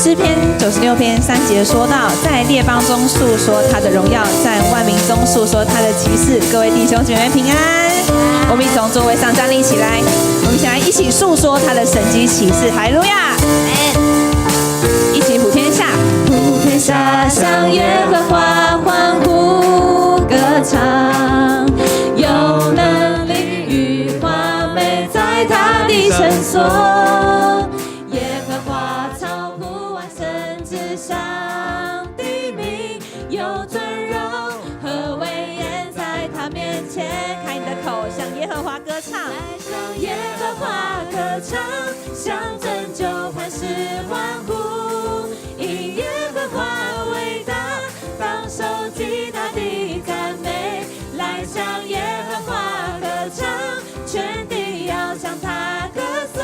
诗篇96篇3节说到，在列邦中述说他的荣耀，在万民中述说他的奇事。各位弟兄姐妹平安。我们一起从座位上站立起来，我们想来一起述说他的神迹奇事。哈利路亚！一起普天下，普天下向耶和华欢呼歌唱，有能力与华美在他的圣所。耶和华歌唱，向拯救磐石欢呼，因耶和华伟大，当受极大的赞美。来向耶和华歌唱，全地要向他歌颂，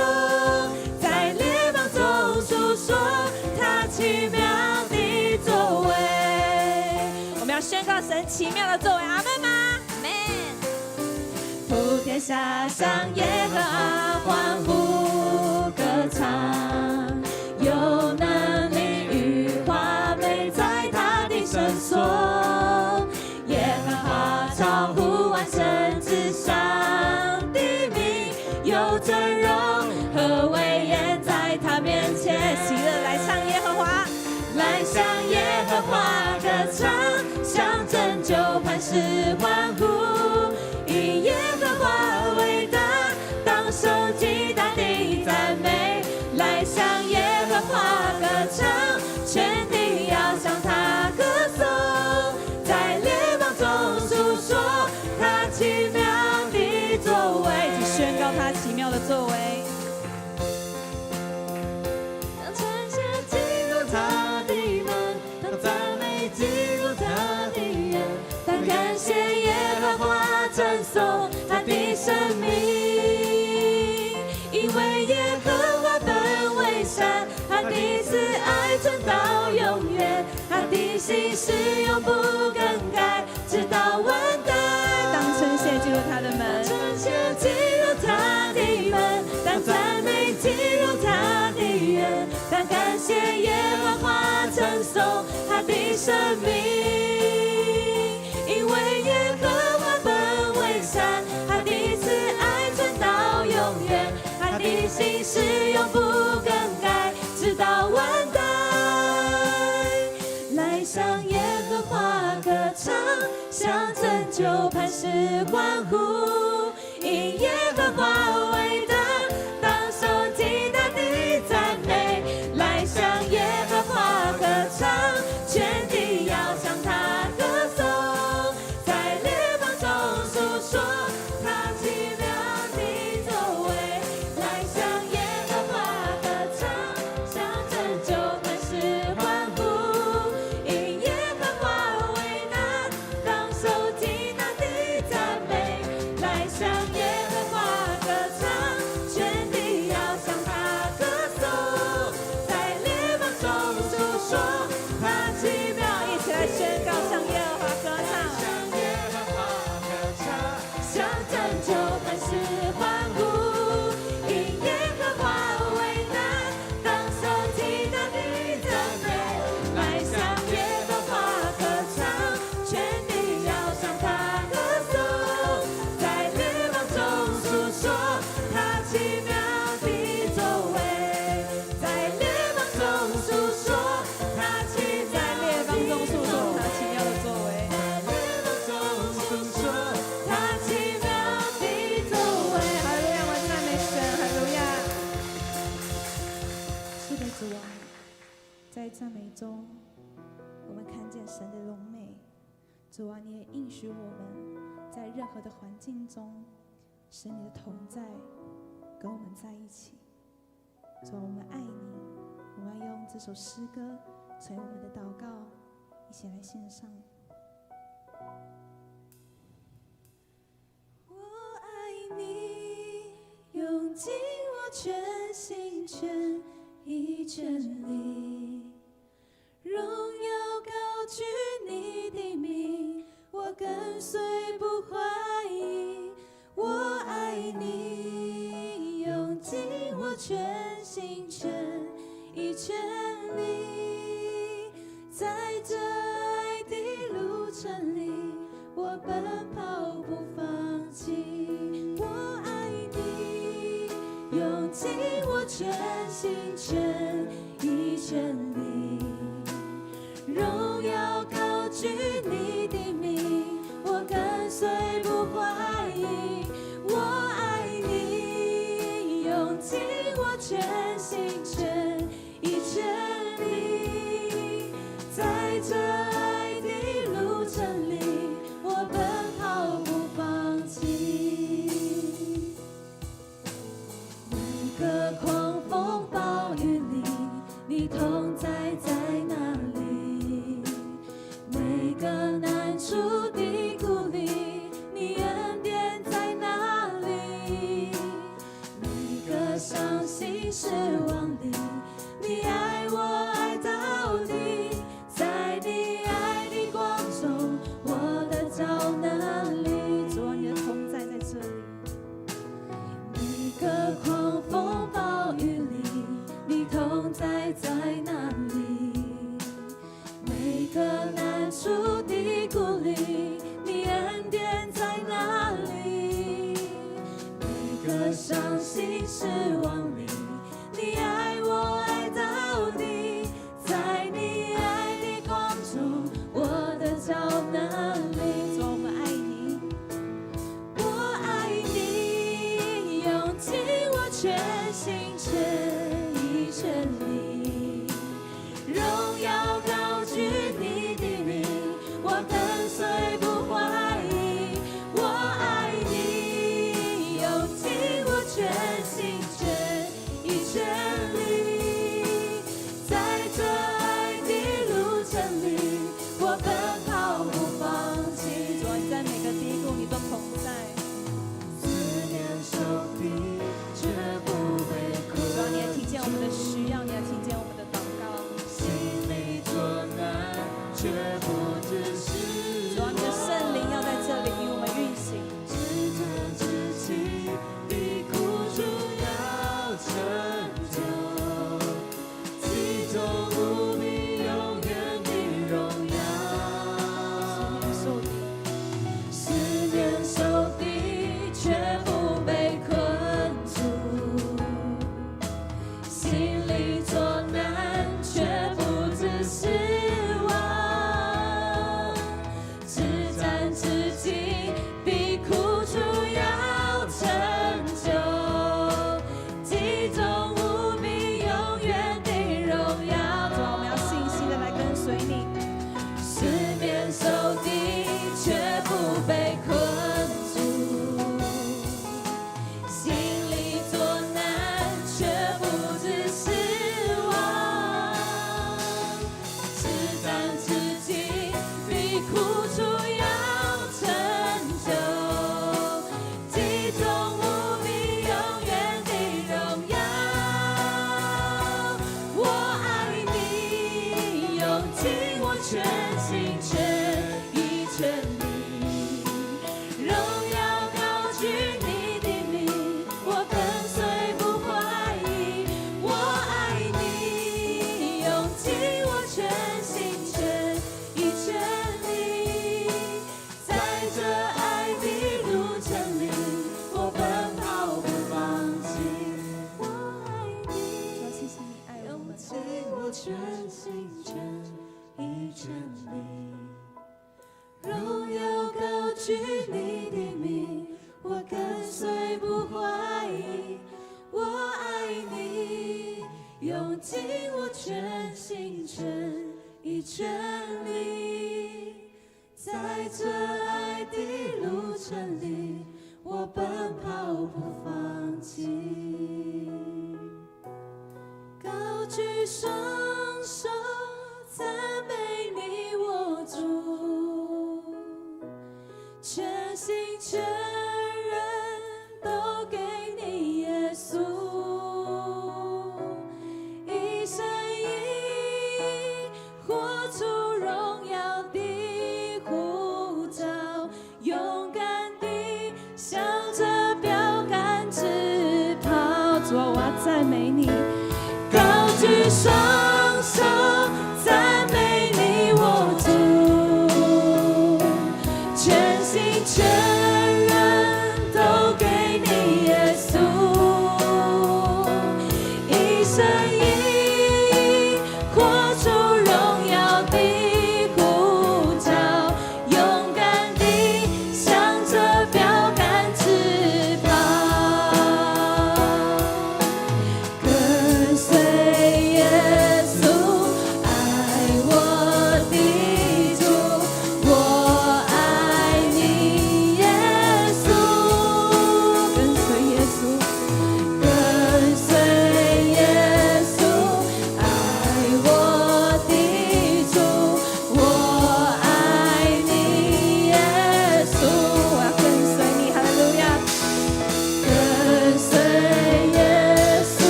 在列邦中述说他奇妙的作为。我们要宣告神奇妙的作为，阿们吗？普天下向耶和华欢呼歌唱，有能力与华美在他的圣所。耶和华超乎万神之上的名，有尊荣和威严在他面前。喜乐来向耶和华，来向耶和华歌唱，向拯救磐石欢呼。耶和华伟大，当受极大的赞美。来向耶和华歌唱，全地要向他歌颂，在列邦中述说他奇妙的作为。一起宣告他奇妙的作为。当传下进入他的门，当赞美进入他的园，当感谢耶和华，赞颂他的生命，因为耶和华本为善，他的慈爱存到永远，他的心是永不更改，直到万代。当称谢进入他的门，称谢进入他的门，当赞美进入他的园，当感谢耶和华，称颂他的生命，因为耶和华本为善，他的慈爱存到永远，他的心是永不更改，直到万代。来向耶和华歌唱，向拯救磐石欢呼，因耶和华伟大，当受极大的赞美。来向耶和华歌唱，全地要向他歌颂，在列邦中述说他奇妙的作为。来向耶和华歌唱，向拯救磐石欢呼，因耶和华伟大，当受极大的赞美。来向耶和华歌唱，全地要向他歌颂，在列邦中述说他奇妙。一起来宣告，向耶和华歌唱，向耶和华歌唱，向拯救磐石欢呼，因耶和华伟大，当受极大的赞美。来向耶和华歌唱，全地要向他歌颂，在列邦中述说他奇妙的作为。在列邦中述说他奇妙，在列邦中述说他奇妙的作为。在列邦中述说他奇妙的作为。哈利路亚，我赞美神，哈利路亚。是的，主啊，在赞美中，我们看见神的荣美。主啊，你也应许我们，在任何的环境中，使你的同在跟我们在一起。主啊，我们爱你，我们要用这首诗歌成为我们的祷告，一起来献上。我爱你，用尽我全心全意全力，荣耀高举你的名，我跟随不怀疑。我爱你，用尽我全心全意全力，全心全意全力，荣耀高举你的名，我跟随不怀疑。我爱你，用尽我全心全意全力，在这爱的路程里，我奔跑不放弃。每个狂风暴雨里，你同在在哪里？每个难处的鼓励，你恩典在哪里？每个伤心失望里，你爱我爱到底，在你爱的光中，我的找哪里？主啊，你的同在在这里。每个狂风暴雨里，你同在在哪里？每个难处的鼓励，你恩典在哪里？每个伤心失望里，你爱我爱到底，在你爱的光中，我的找哪里？主，我们爱你，我爱你，用尽我全心全意全力，荣耀高举你的名，我跟随不怀疑。我爱你，用尽我全心全意全力，在这爱的路程里，我奔跑不放弃。主啊，你在每个低谷你都同在，思念手臂却不被困。主啊，你也听见我们的需要，你也听见我们的祷告，心里作难却不知是。主啊，你的圣灵要在这里与我们运行，至真至情的苦楚要成就，其中无比永远的荣耀。思念受敌却不被困住，心里作难却不知失望，至战至情比苦楚要成就，其中无比永远的荣耀。主啊，我们要信心的来跟随你，四面受敌却不被困住，心里作难却不知失望，至战至情比苦楚要成就，其中无比永远的荣耀。我爱你，用尽我全心全意全力，荣耀高举你的名，我跟随不怀疑。我爱你，用尽我全心全意全力，在这爱的路程里，我奔跑不放弃。我爱你，谢谢你爱我们，用尽我全心全意全力，荣耀高举你的名，我跟随不怀疑。我爱你，用尽我全心全意全力，在这爱的路程里，我奔跑不放弃。高举双手赞美你我主，全心全人都给你耶稣，一生一意活出荣耀的呼召，勇敢地向着标杆直跑。主啊，我要赞美你，高举双手赞美你我主，全心全人都给你耶稣，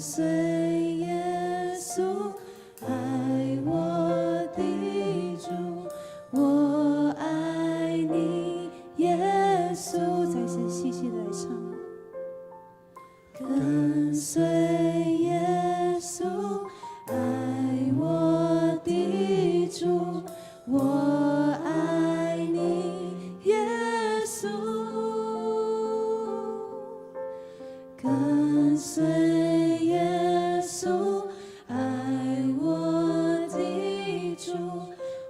随耶稣，爱我的主，我爱你，耶稣。再一次细细的来唱，跟随耶稣，爱我的主，我爱你，耶稣。跟随耶稣，爱我的主，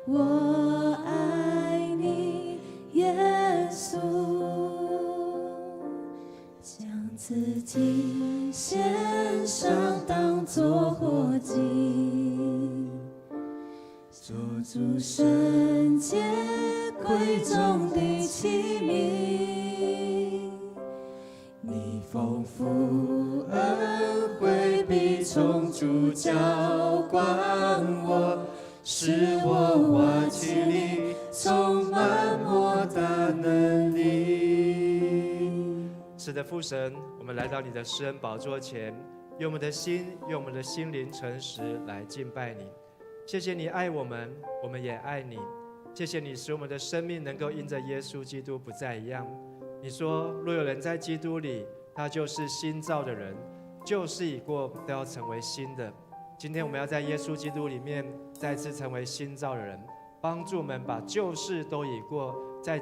我爱你，耶稣。将自己献上，当作活祭，做主圣洁贵重的器皿。你丰富恩惠必从主浇灌我，使我瓦器里充满莫大能力。是的，父神，我们来到你的施恩宝座前，用我们的心，用我们的心灵诚实来敬拜你。谢谢你爱我们，我们也爱你。谢谢你使我们的生命能够因着耶稣基督不再一样。你说，若有人在基督里，他就是新造的人，旧事已过，都要成为新的。今天我们要在耶稣基督里面再次成为新造的人，帮助我们把旧事都已过，在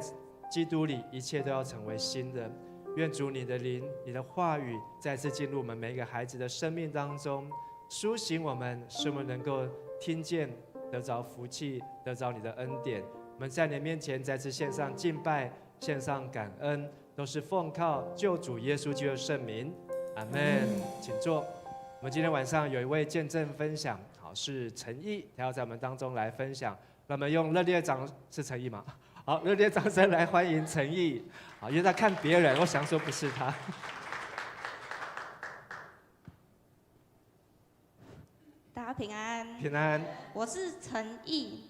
基督里一切都要成为新的。愿主你的灵，你的话语再次进入我们每一个孩子的生命当中，苏醒我们，使我们能够听见，得着福气，得着你的恩典。我们在你面前再次献上敬拜，献上感恩，都是奉靠救主耶稣基督的圣名，阿们。请坐。我们今天晚上有一位见证分享，好，是陈毅，他要在我们当中来分享。那么用热烈掌，是陈毅吗？好，热烈掌声来欢迎陈毅。好，因为他看别人，我想说不是他。大家平安。平安。我是陈毅，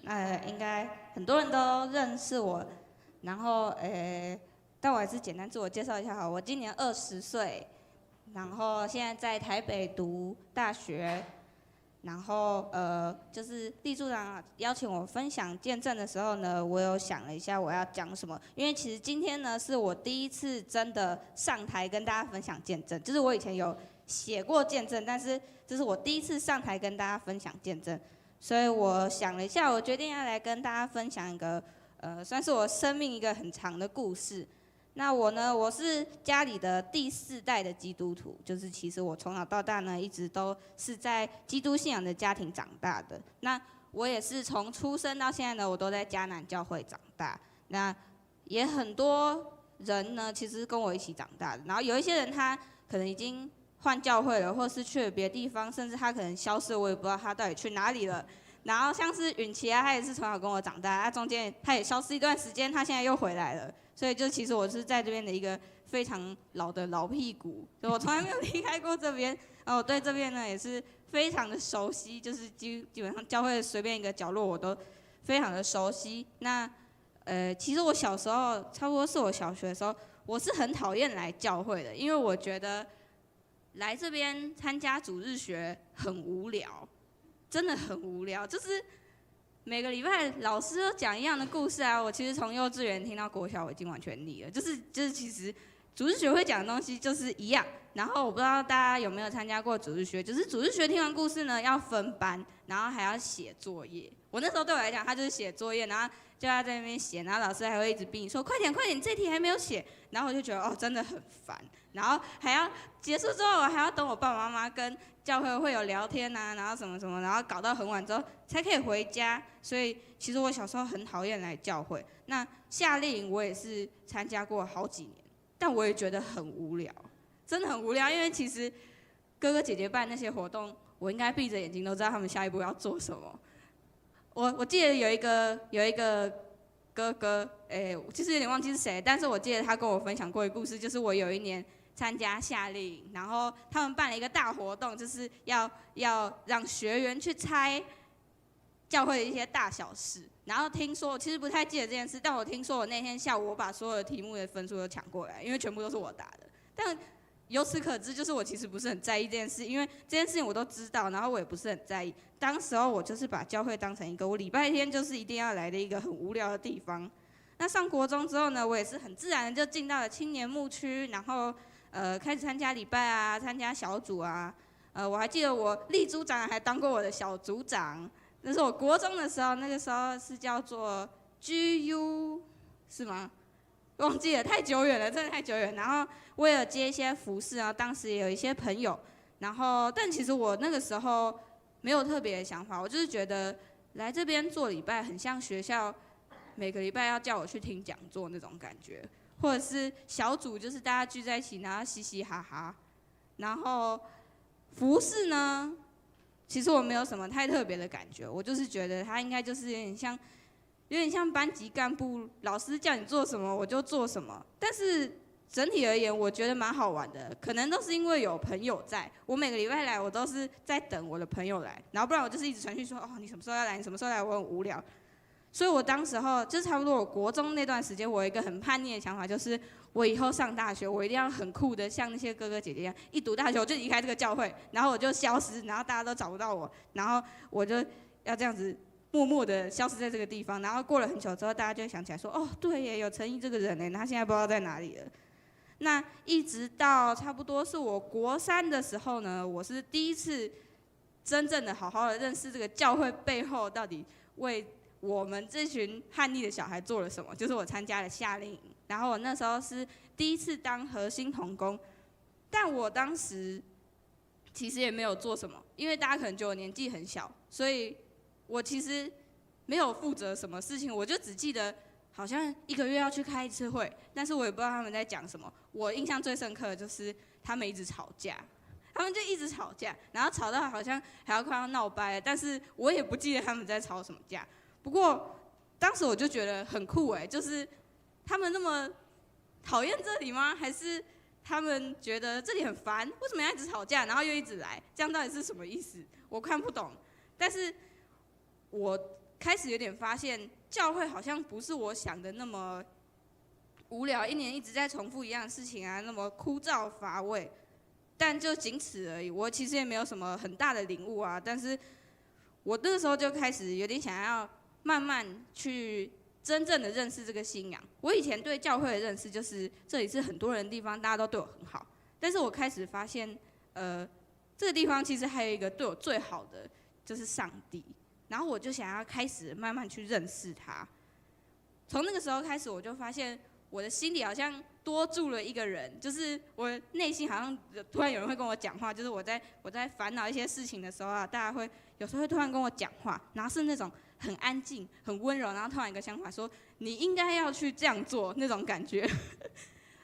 应该很多人都认识我。然后，但我还是简单自我介绍一下好。我今年20岁，然后现在在台北读大学。然后就是立柱长邀请我分享见证的时候呢，我有想了一下我要讲什么，因为其实今天呢是我第一次真的上台跟大家分享见证，就是我以前有写过见证，但是这是我第一次上台跟大家分享见证，所以我想了一下，我决定要来跟大家分享一个算是我生命一个很长的故事。那我呢，我是家里的第4代的基督徒，就是其实我从小到大呢，一直都是在基督信仰的家庭长大的。那我也是从出生到现在呢，我都在迦南教会长大。那也很多人呢，其实跟我一起长大的。然后有一些人他可能已经换教会了，或是去了别的地方，甚至他可能消失，我也不知道他到底去哪里了。然后像是允琪啊，他也是从小跟我长大，他中间他也消失一段时间，他现在又回来了。所以就其实我是在这边的一个非常老的老屁股，所以我从来没有离开过这边。然后我对这边呢也是非常的熟悉，就是基本上教会随便一个角落我都非常的熟悉。那其实我小时候，差不多是我小学的时候，我是很讨厌来教会的，因为我觉得来这边参加主日学很无聊，真的很无聊，就是每个礼拜老师都讲一样的故事啊。我其实从幼稚园听到国小，我已经完全腻了。就是其实主日学会讲的东西就是一样。然后我不知道大家有没有参加过主日学，就是主日学听完故事呢要分班，然后还要写作业。我那时候对我来讲，他就是写作业，然后就要在那边写，然后老师还会一直逼你说快点快点，这题还没有写。然后我就觉得哦真的很烦，然后还要结束之后，我还要等我爸爸妈妈跟教会有聊天啊，然后什么什么，然后搞到很晚之后才可以回家。所以其实我小时候很讨厌来教会。那夏令营我也是参加过好几年，但我也觉得很无聊，真的很无聊。因为其实哥哥姐姐办那些活动，我应该闭着眼睛都知道他们下一步要做什么。我记得有一个哥哥，其实有点忘记是谁，但是我记得他跟我分享过一个故事，就是我有一年参加夏令营，然后他们办了一个大活动，就是要让学员去猜教会的一些大小事。然后听说，其实不太记得这件事，但我听说我那天下午我把所有的题目的分数都抢过来，因为全部都是我答的。但由此可知，就是我其实不是很在意这件事，因为这件事情我都知道，然后我也不是很在意。当时候我就是把教会当成一个我礼拜天就是一定要来的一个很无聊的地方。那上国中之后呢，我也是很自然的就进到了青年牧区，然后开始参加礼拜啊，参加小组啊。我还记得我立组长还当过我的小组长，那是我国中的时候，那个时候是叫做 GU 是吗？忘记了，太久远了，真的太久远。然后我也有接一些服侍啊，当时也有一些朋友。然后，但其实我那个时候没有特别的想法，我就是觉得来这边做礼拜很像学校每个礼拜要叫我去听讲座那种感觉，或者是小组就是大家聚在一起，然后嘻嘻哈哈。然后服侍呢，其实我没有什么太特别的感觉，我就是觉得它应该就是有点像班级干部，老师叫你做什么我就做什么。但是整体而言，我觉得蛮好玩的，可能都是因为有朋友在。我每个礼拜来，我都是在等我的朋友来，然后不然我就是一直传讯说，哦，你什么时候要来？你什么时候来？我很无聊。所以我当时候就差不多我国中那段时间，我有一个很叛逆的想法，就是我以后上大学，我一定要很酷的，像那些哥哥姐姐一样，一读大学我就离开这个教会，然后我就消失，然后大家都找不到我，然后我就要这样子默默的消失在这个地方。然后过了很久之后，大家就会想起来说，哦，对耶，有陈毅这个人耶，他现在不知道在哪里了。那一直到差不多是我国3的时候呢，我是第一次真正的好好的认识这个教会背后到底为我们这群叛逆的小孩做了什么。就是我参加了夏令营，然后我那时候是第一次当核心同工，但我当时其实也没有做什么，因为大家可能觉得我年纪很小，所以我其实没有负责什么事情，我就只记得好像1个月要去开一次会，但是我也不知道他们在讲什么。我印象最深刻的就是他们一直吵架，他们就一直吵架，然后吵到好像还要快要闹掰了，但是我也不记得他们在吵什么架。不过当时我就觉得很酷哎，就是他们那么讨厌这里吗？还是他们觉得这里很烦？为什么要一直吵架，然后又一直来？这样到底是什么意思？我看不懂。但是我开始有点发现，教会好像不是我想的那么无聊，一年一直在重复一样的事情啊，那么枯燥乏味。但就仅此而已，我其实也没有什么很大的领悟啊。但是我那个时候就开始有点想要慢慢去真正的认识这个信仰。我以前对教会的认识就是这里是很多人的地方，大家都对我很好。但是我开始发现，这个地方其实还有一个对我最好的，就是上帝。然后我就想要开始慢慢去认识他。从那个时候开始，我就发现我的心里好像多住了一个人，就是我内心好像突然有人会跟我讲话，就是我在烦恼一些事情的时候啊，大家会有时候会突然跟我讲话，然后是那种很安静、很温柔，然后突然一个想法说你应该要去这样做那种感觉。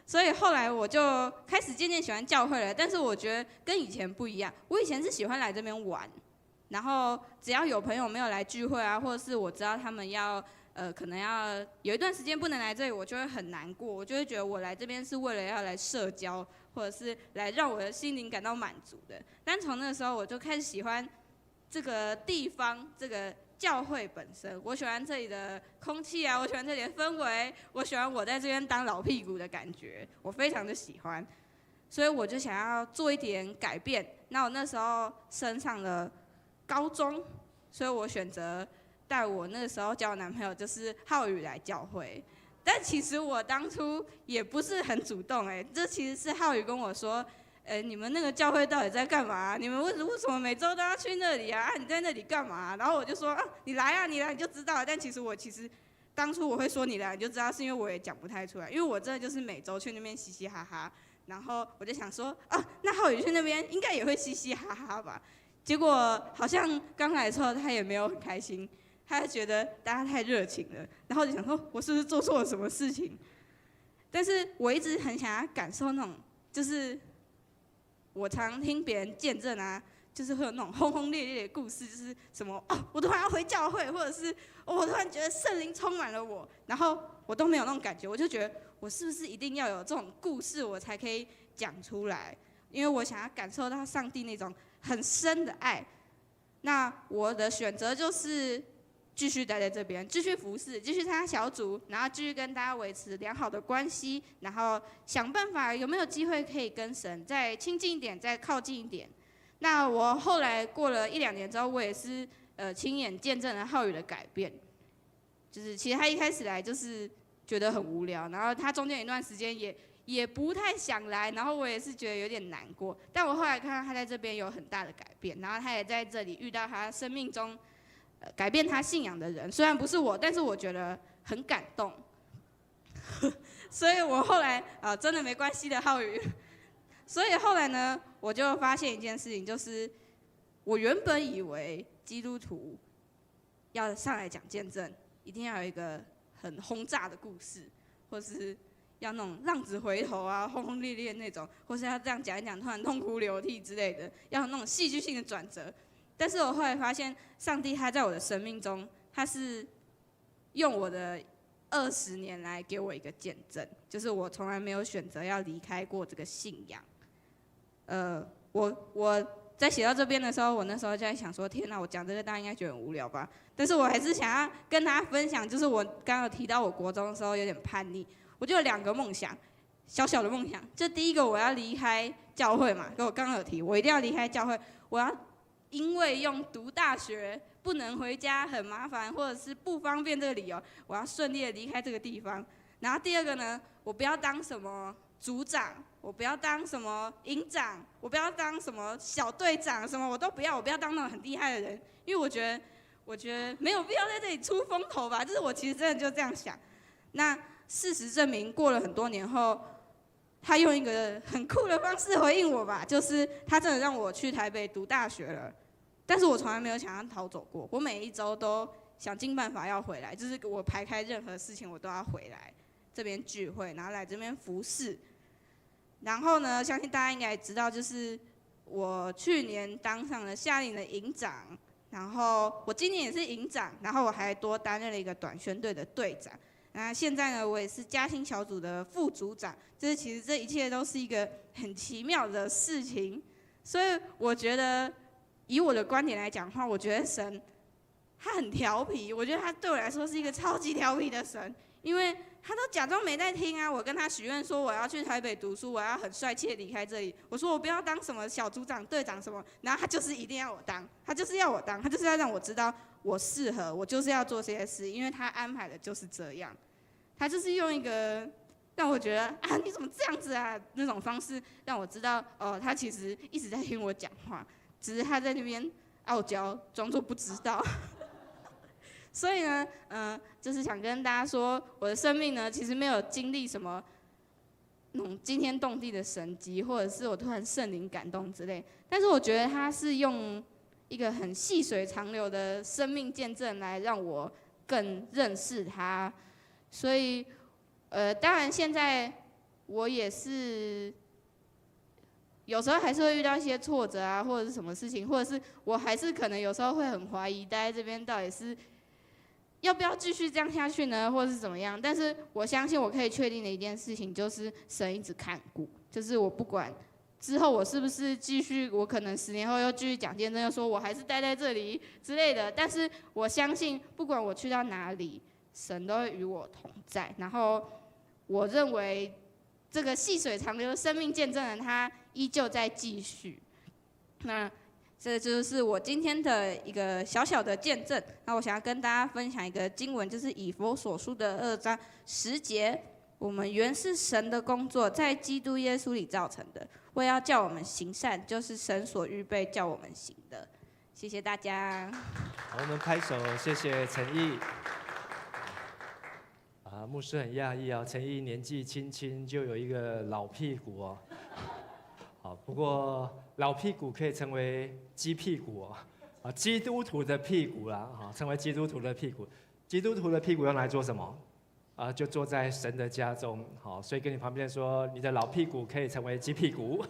所以后来我就开始渐渐喜欢教会了，但是我觉得跟以前不一样。我以前是喜欢来这边玩，然后只要有朋友没有来聚会啊，或者是我知道他们可能要有一段时间不能来这里，我就会很难过，我就会觉得我来这边是为了要来社交，或者是来让我的心灵感到满足的。但从那个时候我就开始喜欢这个地方，这个教会本身，我喜欢这里的空气啊，我喜欢这里的氛围，我喜欢我在这边当老屁股的感觉，我非常的喜欢。所以我就想要做一点改变。那我那时候升上了高中，所以我选择带我那个时候交的男朋友就是浩宇来教会。但其实我当初也不是很主动这其实是浩宇跟我说，你们那个教会到底在干嘛？你们为什么每周都要去那里啊？你在那里干嘛？然后我就说你来啊，你来你就知道了。但其实当初我会说你来你就知道，是因为我也讲不太出来，因为我真的就是每周去那边嘻嘻哈哈。然后我就想说那浩宇去那边应该也会嘻嘻哈哈吧。结果好像刚来的时候他也没有很开心，他就觉得大家太热情了，然后我就想说我是不是做错了什么事情？但是我一直很想要感受那种，就是我常听别人见证啊，就是会有那种轰轰烈烈的故事，就是什么我突然要回教会，或者是我突然觉得圣灵充满了我，然后我都没有那种感觉，我就觉得我是不是一定要有这种故事我才可以讲出来？因为我想要感受到上帝那种很深的爱。那我的选择就是继续待在这边，继续服侍，继续参加小组，然后继续跟大家维持良好的关系，然后想办法有没有机会可以跟神再亲近一点，再靠近一点。那我后来过了1、2年之后，我也是亲眼见证了浩宇的改变。就是其实他一开始来就是觉得很无聊，然后他中间有一段时间也不太想来，然后我也是觉得有点难过。但我后来看到他在这边有很大的改变，然后他也在这里遇到他生命中改变他信仰的人，虽然不是我，但是我觉得很感动。所以我后来真的没关系的浩宇。所以后来呢，我就发现一件事情，就是我原本以为基督徒要上来讲见证，一定要有一个很轰炸的故事，或是要那种浪子回头啊、轰轰烈烈那种，或是要这样讲一讲突然痛哭流涕之类的，要有那种戏剧性的转折。但是我后来发现，上帝他在我的生命中，他是用我的20年来给我一个见证，就是我从来没有选择要离开过这个信仰。我在写到这边的时候，我那时候就在想说，天哪，我讲这个大家应该觉得很无聊吧？但是我还是想要跟大家分享，就是我刚刚有提到我国中的时候有点叛逆，我就有2个梦想，小小的梦想。就第一个，我要离开教会嘛，跟我刚刚有提，我一定要离开教会，我要因为用读大学不能回家很麻烦，或者是不方便这个理由，我要顺利的离开这个地方。然后第二个呢，我不要当什么组长，我不要当什么营长，我不要当什么小队长，什么我都不要，我不要当那种很厉害的人，因为我觉得没有必要在这里出风头吧，就是我其实真的就这样想。那事实证明，过了很多年后，他用一个很酷的方式回应我吧，就是他真的让我去台北读大学了，但是我从来没有想要逃走过，我每一周都想尽办法要回来，就是我排开任何事情我都要回来这边聚会，然后来这边服侍。然后呢，相信大家应该也知道，就是我去年当上了夏令的营长，然后我今年也是营长，然后我还多担任了一个短宣队的队长。那现在呢，我也是嘉兴小组的副组长，就是其实这一切都是一个很奇妙的事情。所以我觉得，以我的观点来讲的话，我觉得神他很调皮，我觉得他对我来说是一个超级调皮的神，因为他都假装没在听啊。我跟他许愿说我要去台北读书，我要很帅气的离开这里。我说我不要当什么小组长、队长什么，然后他就是一定要我当，他就是要我当，他就是要让我知道我适合，我就是要做这些事，因为他安排的就是这样。他就是用一个让我觉得啊你怎么这样子啊那种方式，让我知道哦他其实一直在听我讲话，只是他在那边傲娇，装作不知道。所以呢，就是想跟大家说，我的生命呢，其实没有经历什么那种惊天动地的神迹，或者是我突然圣灵感动之类。但是我觉得他是用一个很细水长流的生命见证来让我更认识他。所以，当然现在我也是有时候还是会遇到一些挫折啊，或者是什么事情，或者是我还是可能有时候会很怀疑待在这边到底是要不要继续这样下去呢，或者是怎么样？但是我相信我可以确定的一件事情就是神一直看顾，就是我不管之后我是不是继续，我可能10年后又继续讲见证，又说我还是待在这里之类的。但是我相信，不管我去到哪里，神都会与我同在。然后我认为这个细水长流的生命见证人，他依旧在继续。那这就是我今天的一个小小的见证。那我想要跟大家分享一个经文，就是以弗所书的2章10节。我们原是神的工作，在基督耶稣里造成的，为要叫我们行善，就是神所预备叫我们行的。谢谢大家。好，我们拍手，谢谢陈毅。牧师很讶异啊，陈毅年纪轻轻就有一个老屁股哦。好，不过老屁股可以成为鸡屁股哦，基督徒的屁股啦，成为基督徒的屁股。基督徒的屁股用来做什么？就坐在神的家中。好，所以跟你旁边说，你的老屁股可以成为鸡屁股。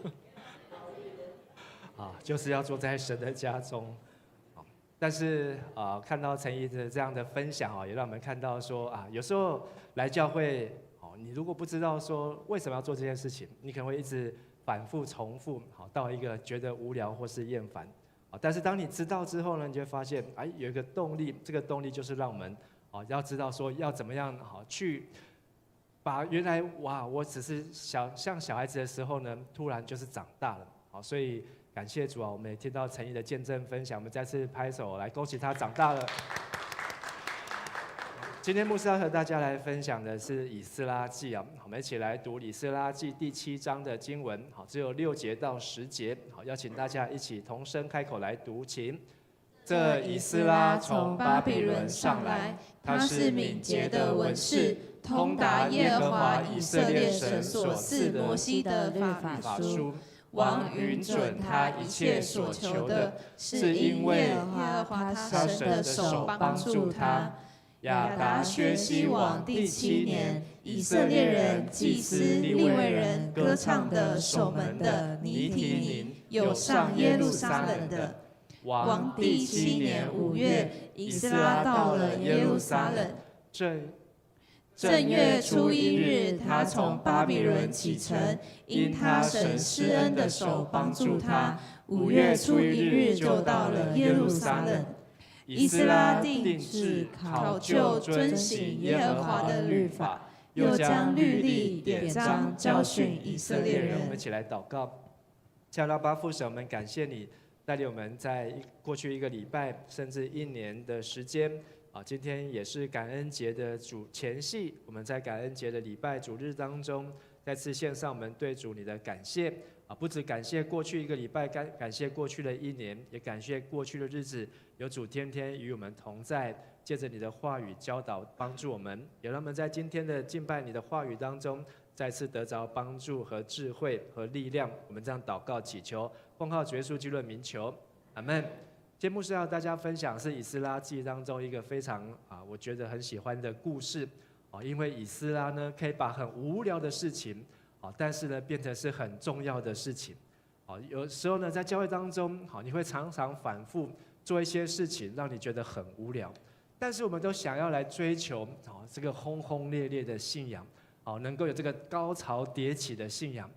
就是要坐在神的家中。但是看到陈怡的这样的分享也让我们看到说有时候来教会你如果不知道说为什么要做这件事情，你可能会一直反复重复到一个觉得无聊或是厌烦但是当你知道之后呢，你就会发现，有一个动力，这个动力就是让我们要知道说要怎么样去把原来我只是像小孩子的时候呢，突然就是长大了，所以感谢主我们也听到陈毅的见证分享，我们再次拍手来恭喜他长大了。今天牧师要和大家来分享的是以斯拉记我们一起来读以斯拉记第7章的经文，只有6节到10节，邀请大家一起同声开口来读，请。这以斯拉从巴比伦上来，他是敏捷的文士，通达耶和华以色列神所赐摩西的律法书。王允准他一切所求的，是因为耶和华他神的手帮助他。亚达薛西王第7年，以色列人、祭司、利未人、歌唱的、守门的、尼提宁，有上耶路撒冷的。王第7年5月，以斯拉到了耶路撒冷。正月初1日，他从巴比伦启程，因他神施恩的手帮助他。5月初1日就到了耶路撒冷。以斯拉定志考究遵行耶和华的律法，又将律例典章教训以色列人。我们一起来祷告。亲爱的爸父神，我们感谢你带领我们在过去1个礼拜甚至1年的时间今天也是感恩节的前夕，我们在感恩节的礼拜主日当中再次献上我们对主你的感谢不只感谢过去1个礼拜，感谢过去的1年，也感谢过去的日子有主天天与我们同在，借着你的话语教导帮助我们，也让我们在今天的敬拜你的话语当中再次得着帮助和智慧和力量。我们这样祷告祈求，奉靠主耶稣基督的名求，阿们。今天牧师要大家分享是以斯拉记当中一个非常我觉得很喜欢的故事因为以斯拉呢可以把很无聊的事情但是呢变成是很重要的事情有时候呢在教会当中你会常常反复做一些事情让你觉得很无聊，但是我们都想要来追求这个轰轰烈烈的信仰能够有这个高潮迭起的信仰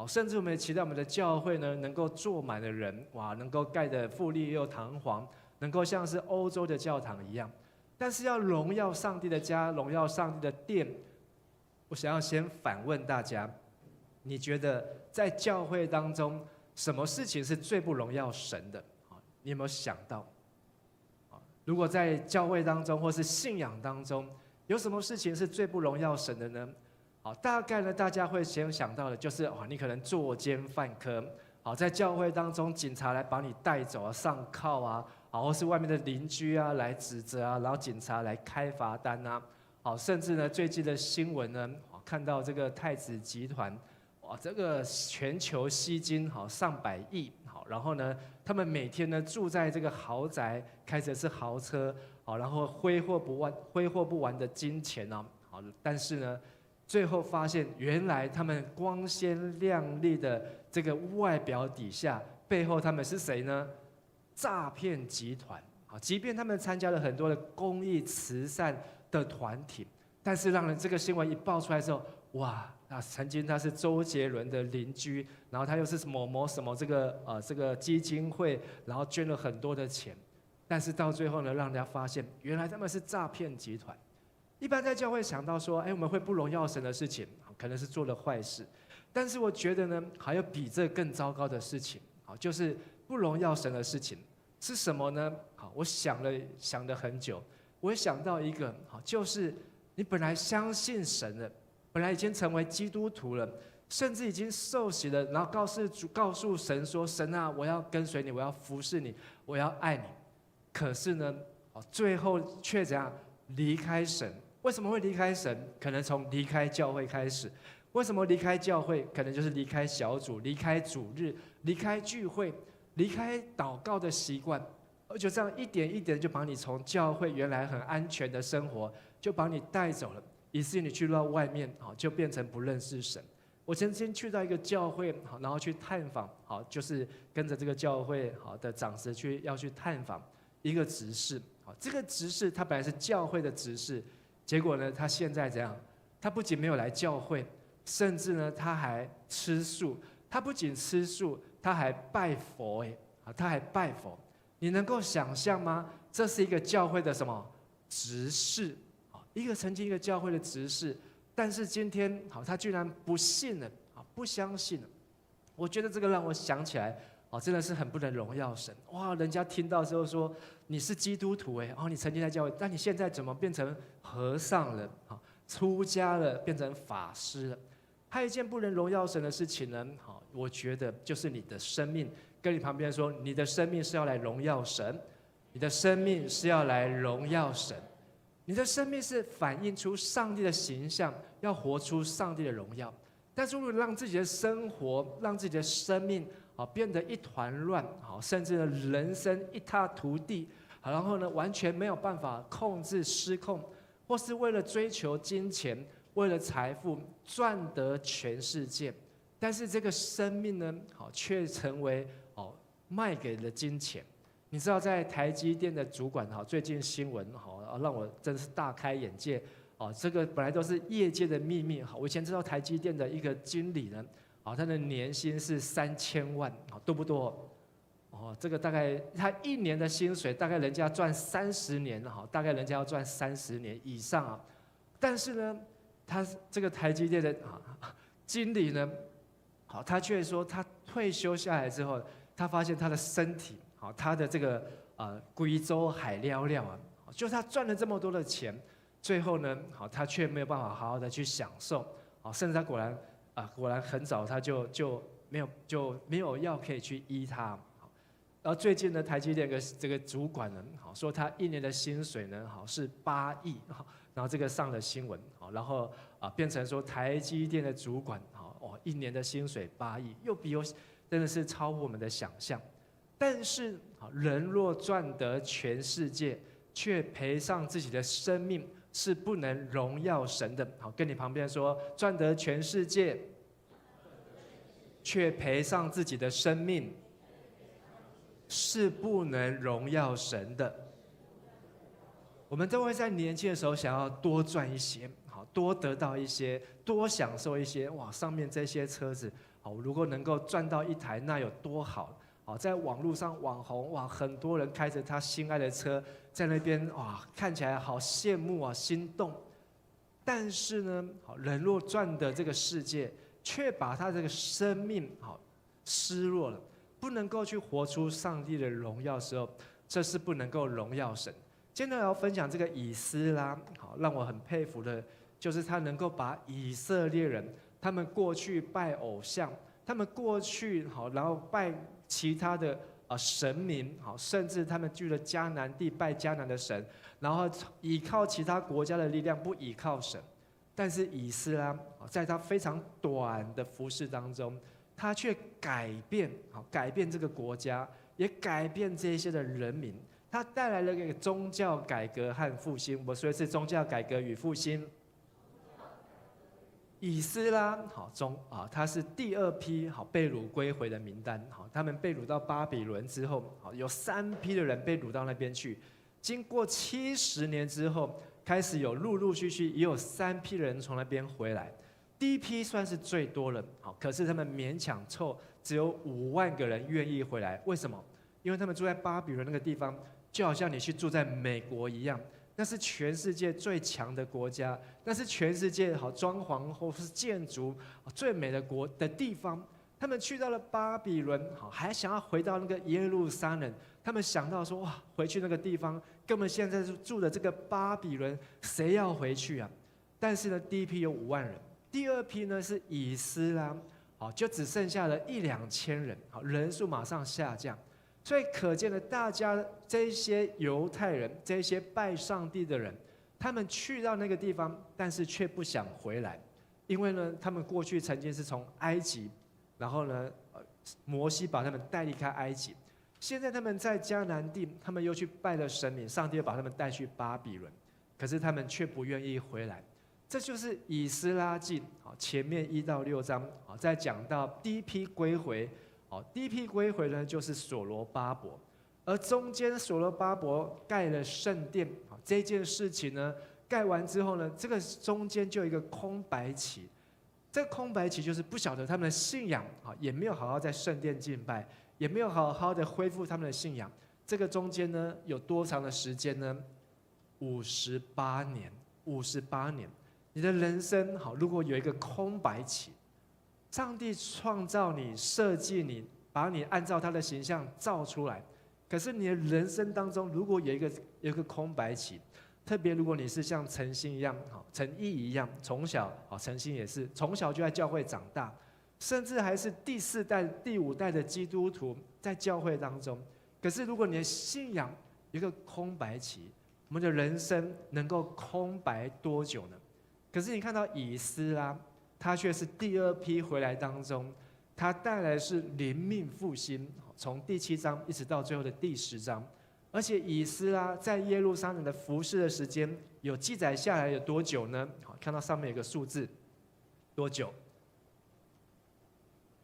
甚至我们也期待我们的教会呢能够坐满了人，能够盖得富丽又堂皇，能够像是欧洲的教堂一样。但是要荣耀上帝的家，荣耀上帝的殿，我想要先反问大家，你觉得在教会当中什么事情是最不荣耀神的？你有没有想到如果在教会当中或是信仰当中有什么事情是最不荣耀神的呢？大概呢，大家会先想到的就是你可能作奸犯科，在教会当中，警察来把你带走上铐或是外面的邻居来指责然后警察来开罚单甚至呢，最近的新闻呢，看到这个太子集团，这个全球吸金上百亿，然后呢，他们每天呢住在这个豪宅，开着是豪车，然后挥霍不完的金钱但是呢。最后发现，原来他们光鲜亮丽的这个外表底下，背后他们是谁呢？诈骗集团即便他们参加了很多的公益慈善的团体，但是让人这个新闻一爆出来之后，曾经他是周杰伦的邻居，然后他又是什么这个基金会，然后捐了很多的钱，但是到最后呢，让人家发现，原来他们是诈骗集团。一般在教会想到说，我们会不荣耀神的事情，可能是做了坏事，但是我觉得呢，还有比这更糟糕的事情，就是不荣耀神的事情是什么呢？我想了很久，我想到一个，就是你本来相信神了，本来已经成为基督徒了，甚至已经受洗了，然后告诉神说，神啊，我要跟随你，我要服侍你，我要爱你，可是呢，最后却怎样离开神？为什么会离开神？可能从离开教会开始。为什么离开教会？可能就是离开小组、离开主日、离开聚会、离开祷告的习惯，而且这样一点一点就把你从教会原来很安全的生活，就把你带走了，以至于你去到外面，就变成不认识神。我曾经去到一个教会，然后去探访，就是跟着这个教会的长子要去探访一个执事。这个执事他本来是教会的执事。结果呢，他现在怎样？他不仅没有来教会，甚至呢，他还吃素。他不仅吃素，他还拜佛他还拜佛。你能够想象吗？这是一个教会的什么执事？曾经一个教会的执事，但是今天他居然不信了，不相信了。我觉得这个让我想起来，真的是很不能荣耀神。哇，人家听到之后说你是基督徒你曾经在教会，但你现在怎么变成和尚了？出家了，变成法师了？还有一件不能荣耀神的事情呢，我觉得就是你的生命。跟你旁边说，你的生命是要来荣耀神，你的生命是要来荣耀神，你的生命是反映出上帝的形象，要活出上帝的荣耀。但是如果让自己的生活，让自己的生命变得一团乱，甚至人生一塌涂地，然后呢完全没有办法控制失控，或是为了追求金钱，为了财富赚得全世界，但是这个生命呢却成为卖给了金钱。你知道在台积电的主管最近新闻让我真是大开眼界。这个本来都是业界的秘密。我以前知道台积电的一个经理呢，他的年薪是3000万，多不多？这个大概他一年的薪水，大概人家赚30年，大概人家要赚30年以上。但是呢，他这个台积电的经理呢，他却说他退休下来之后，他发现他的身体，他的这个贵州海了了就他赚了这么多的钱，最后呢，他却没有办法好好的去享受，甚至他果然很早他就没有药可以去医他。然后最近呢，台积电这个主管呢，说他一年的薪水呢，是8亿，然后这个上了新闻，然后变成说台积电的主管，一年的薪水8亿，又真的是超乎我们的想象。但是人若赚得全世界，却赔上自己的生命，是不能荣耀神的。跟你旁边说，赚得全世界，却赔上自己的生命，是不能荣耀神的。我们都会在年轻的时候想要多赚一些，多得到一些，多享受一些。哇，上面这些车子，如果能够赚到一台，那有多好！在网络上网红，哇，很多人开着他心爱的车，在那边哇，看起来好羡慕心动。但是呢，人若赚得这个世界，却把他这个生命失落了，不能够去活出上帝的荣耀的时候，这是不能够荣耀神。今天我要分享这个以斯拉，让我很佩服的，就是他能够把以色列人，他们过去拜偶像，他们过去然后拜其他的神明，甚至他们去了迦南地拜迦南的神，然后依靠其他国家的力量，不依靠神。但是以斯拉在他非常短的服事当中，他却改变这个国家，也改变这些的人民。他带来了一个宗教改革和复兴。我说的是宗教改革与复兴。以斯拉他是第2批被掳归回的名单。他们被掳到巴比伦之后，有3批的人被掳到那边去。经过70年之后，开始有陆陆续续也有3批人从那边回来。第1批算是最多了，可是他们勉强凑，只有5万个人愿意回来。为什么？因为他们住在巴比伦那个地方，就好像你去住在美国一样，那是全世界最强的国家，那是全世界装潢或是建筑最美的地方。他们去到了巴比伦，还想要回到那个耶路撒冷。他们想到说，哇，回去那个地方，根本现在住的这个巴比伦，谁要回去啊？但是呢，第1批有5万人，第2批呢是以斯拉，就只剩下了1-2千人，人数马上下降。所以可见了，大家这些犹太人，这些拜上帝的人，他们去到那个地方，但是却不想回来，因为呢，他们过去曾经是从埃及，然后呢，摩西把他们带离开埃及，现在他们在迦南地，他们又去拜了神明，上帝又把他们带去巴比伦，可是他们却不愿意回来。这就是以斯拉记前面1到6章在讲到第1批归回。第1批归回呢，就是所罗巴伯，而中间所罗巴伯盖了圣殿，这件事情呢，盖完之后呢，这个中间就有一个空白期，这个空白期就是不晓得他们的信仰也没有好好在圣殿敬拜，也没有好好的恢复他们的信仰，这个中间呢有多长的时间呢？58年，58年。你的人生好，如果有一个空白期，上帝创造你、设计你，把你按照他的形象造出来。可是你的人生当中，如果有一个空白期，特别如果你是像陈星一样，好，陈毅一样，从小好，陈星也是从小就在教会长大，甚至还是第4代、第5代的基督徒在教会当中。可是如果你的信仰有一个空白期，我们的人生能够空白多久呢？可是你看到以斯拉，他却是第2批回来当中，他带来的是灵命复兴，从第7章一直到最后的第10章。而且以斯拉在耶路撒冷的服事的时间有记载下来有多久呢？好，看到上面有个数字，多久？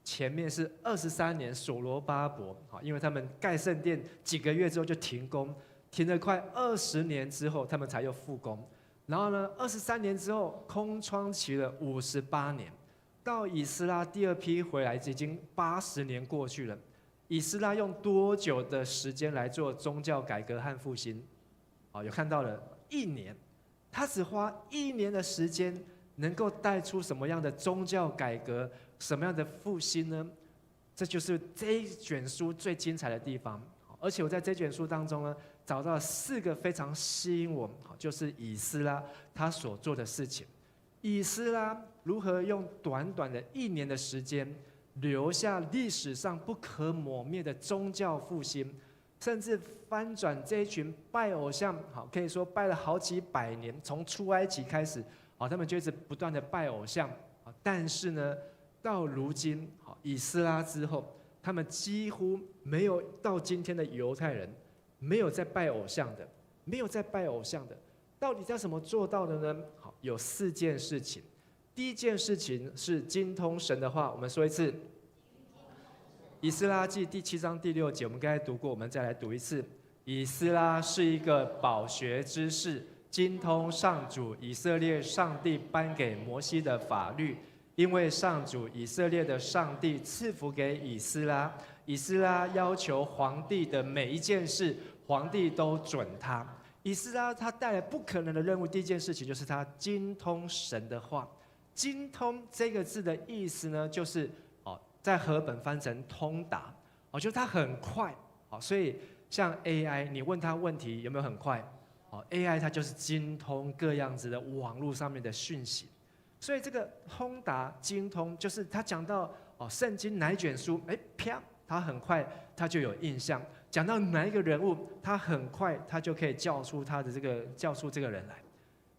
前面是23年所罗巴伯，好，因为他们盖圣殿几个月之后就停工，停了快20年之后，他们才又复工。然后呢，23年之后空窗期了58年。到以斯拉第2批回来，已经80年过去了。以斯拉用多久的时间来做宗教改革和复兴？好，有看到了1年，他只花1年的时间，能够带出什么样的宗教改革，什么样的复兴呢？这就是这一卷书最精彩的地方。而且我在这卷书当中呢，找到4个非常吸引我，就是以斯拉他所做的事情。以斯拉如何用短短的1年的时间，留下历史上不可磨灭的宗教复兴，甚至翻转这一群拜偶像，好，可以说拜了好几百年，从出埃及开始，好，他们就一直不断的拜偶像，但是呢，到如今，好，以斯拉之后，他们几乎没有到今天的犹太人，没有在拜偶像的，没有在拜偶像的，到底在怎么做到的呢？好，有4件事情。第1件事情是精通神的话，我们说一次。以斯拉记第7章第6节，我们刚才读过，我们再来读一次。以斯拉是一个饱学之士，精通上主以色列上帝颁给摩西的法律，因为上主以色列的上帝赐福给以斯拉，以斯拉要求皇帝的每一件事，皇帝都准他。以斯拉他带来不可能的任务，第1件事情就是他精通神的话。精通这个字的意思呢，就是在和本翻成通达，就是它很快，所以像 AI， 你问它问题有没有很快？AI 它就是精通各样子的网络上面的讯息，所以这个通达精通，就是他讲到圣经哪一卷书，啪，他很快他就有印象；讲到哪一个人物，他很快他就可以叫出这个人来。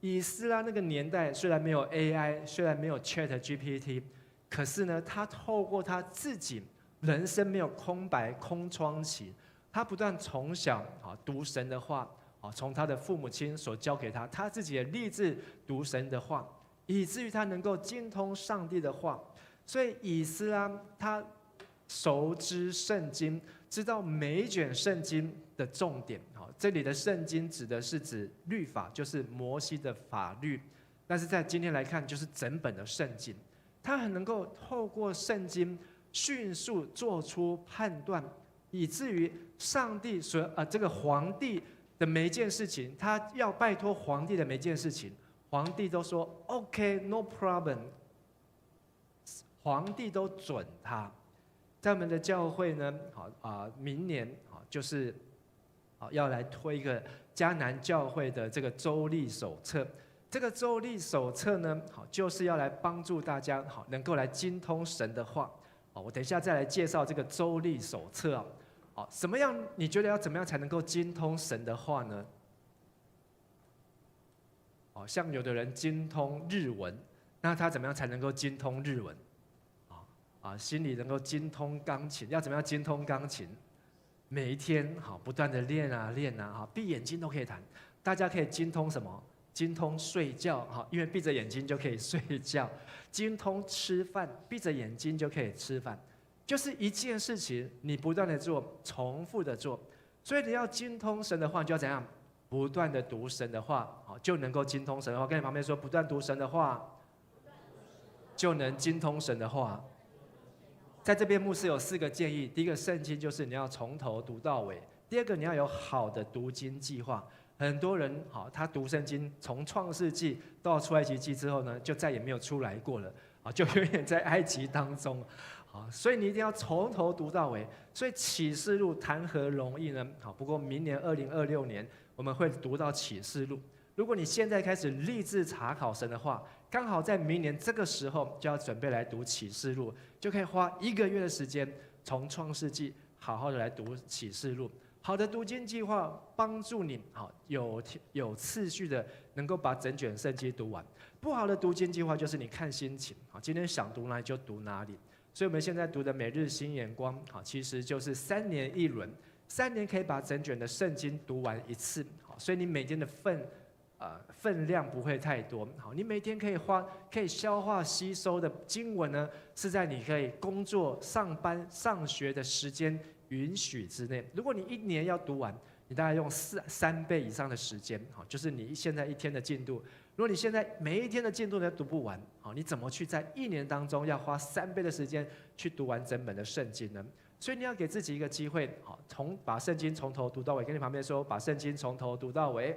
以斯拉那个年代虽然没有 AI， 虽然没有 ChatGPT， 可是呢，他透过他自己人生没有空白空窗期，他不断从小读神的话，从他的父母亲所教给他，他自己也立志读神的话，以至于他能够精通上帝的话。所以以斯拉他熟知圣经，知道每一卷圣经的重点。这里的圣经指的是指律法，就是摩西的法律，但是在今天来看，就是整本的圣经。他很能够透过圣经迅速做出判断，以至于上帝这个皇帝的每一件事情，他要拜托皇帝的每一件事情，皇帝都说 OK no problem， 皇帝都准他。在我们的教会呢，明年就是要来推一个迦南教会的这个州历手册。这个州历手册呢，就是要来帮助大家能够来精通神的话。我等一下再来介绍这个州历手册。什么样？你觉得要怎么样才能够精通神的话呢？像有的人精通日文，那他怎么样才能够精通日文？心里能够精通钢琴，要怎么样精通钢琴？每一天不断的练啊，闭眼睛都可以弹。大家可以精通什么？精通睡觉，因为闭着眼睛就可以睡觉。精通吃饭，闭着眼睛就可以吃饭。就是一件事情，你不断的做，重复的做。所以你要精通神的话，你就要怎样？不断的读神的话，就能够精通神的话。跟你旁边说，不断读神的话，就能精通神的话。在这边牧师有4个建议。第一个，圣经就是你要从头读到尾，第二个，你要有好的读经计划。很多人好，他读圣经从创世纪到出埃及记之后呢，就再也没有出来过了啊，就永远在埃及当中啊。所以你一定要从头读到尾。所以启示录谈何容易呢？好，不过明年2026年我们会读到启示录。如果你现在开始立志查考神的话，刚好在明年这个时候就要准备来读启示录，就可以花1个月的时间，从创世纪好好的来读启示录。好的读经计划帮助你好有次序的能够把整卷圣经读完。不好的读经计划就是你看心情，好，今天想读哪里就读哪里。所以我们现在读的每日新眼光，好，其实就是3年1轮，3年可以把整卷的圣经读完一次。好，所以你每天的分量不会太多。好，你每天可以消化吸收的经文呢，是在你可以工作、上班、上学的时间允许之内。如果你1年要读完，你大概用3倍以上的时间，好，就是你现在1天的进度。如果你现在每一天的进度都读不完，好，你怎么去在1年当中要花3倍的时间去读完整本的圣经呢？所以你要给自己一个机会，好，把圣经从头读到尾。跟你旁边说，把圣经从头读到尾。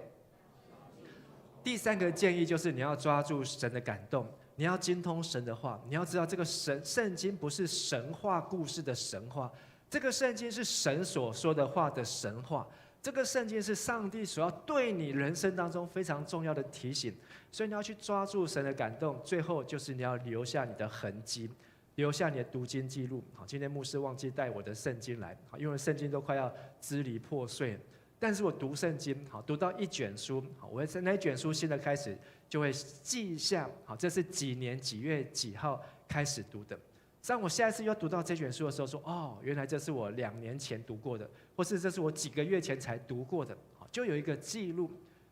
第3个建议就是你要抓住神的感动，你要精通神的话，你要知道这个圣经不是神话故事的神话，这个圣经是神所说的话的神话，这个圣经是上帝所要对你人生当中非常重要的提醒，所以你要去抓住神的感动。最后就是你要留下你的痕迹，留下你的读经记录。好，今天牧师忘记带我的圣经来，因为圣经都快要支离破碎了。但是我读圣经，好，读到1卷书，好，我在那1卷书新的开始就会记下，好，这是几年几月几号开始读的。当我下一次又读到这卷书的时候，说哦，原来这是我2年前读过的，或是这是我几个月前才读过的，好，就有一个记录。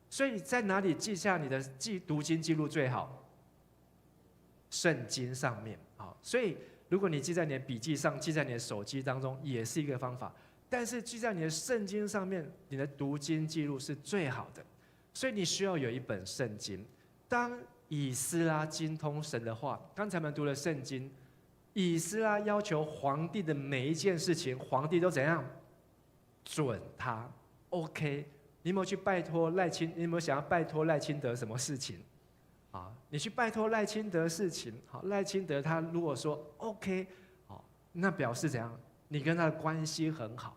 所以在哪里记下你的读经记录最好？圣经上面，好，所以如果你记在你的笔记上，记在你的手机当中，也是一个方法。但是记在你的圣经上面，你的读经记录是最好的。所以你需要有一本圣经。当以斯拉精通神的话，刚才我们读了圣经，以斯拉要求皇帝的每一件事情，皇帝都怎样？准他 OK。你有没有去拜托赖清？你有没有想要拜托赖清德什么事情？啊，你去拜托赖清德事情，好，赖清德他如果说 OK， 好，那表示怎样？你跟他的关系很好。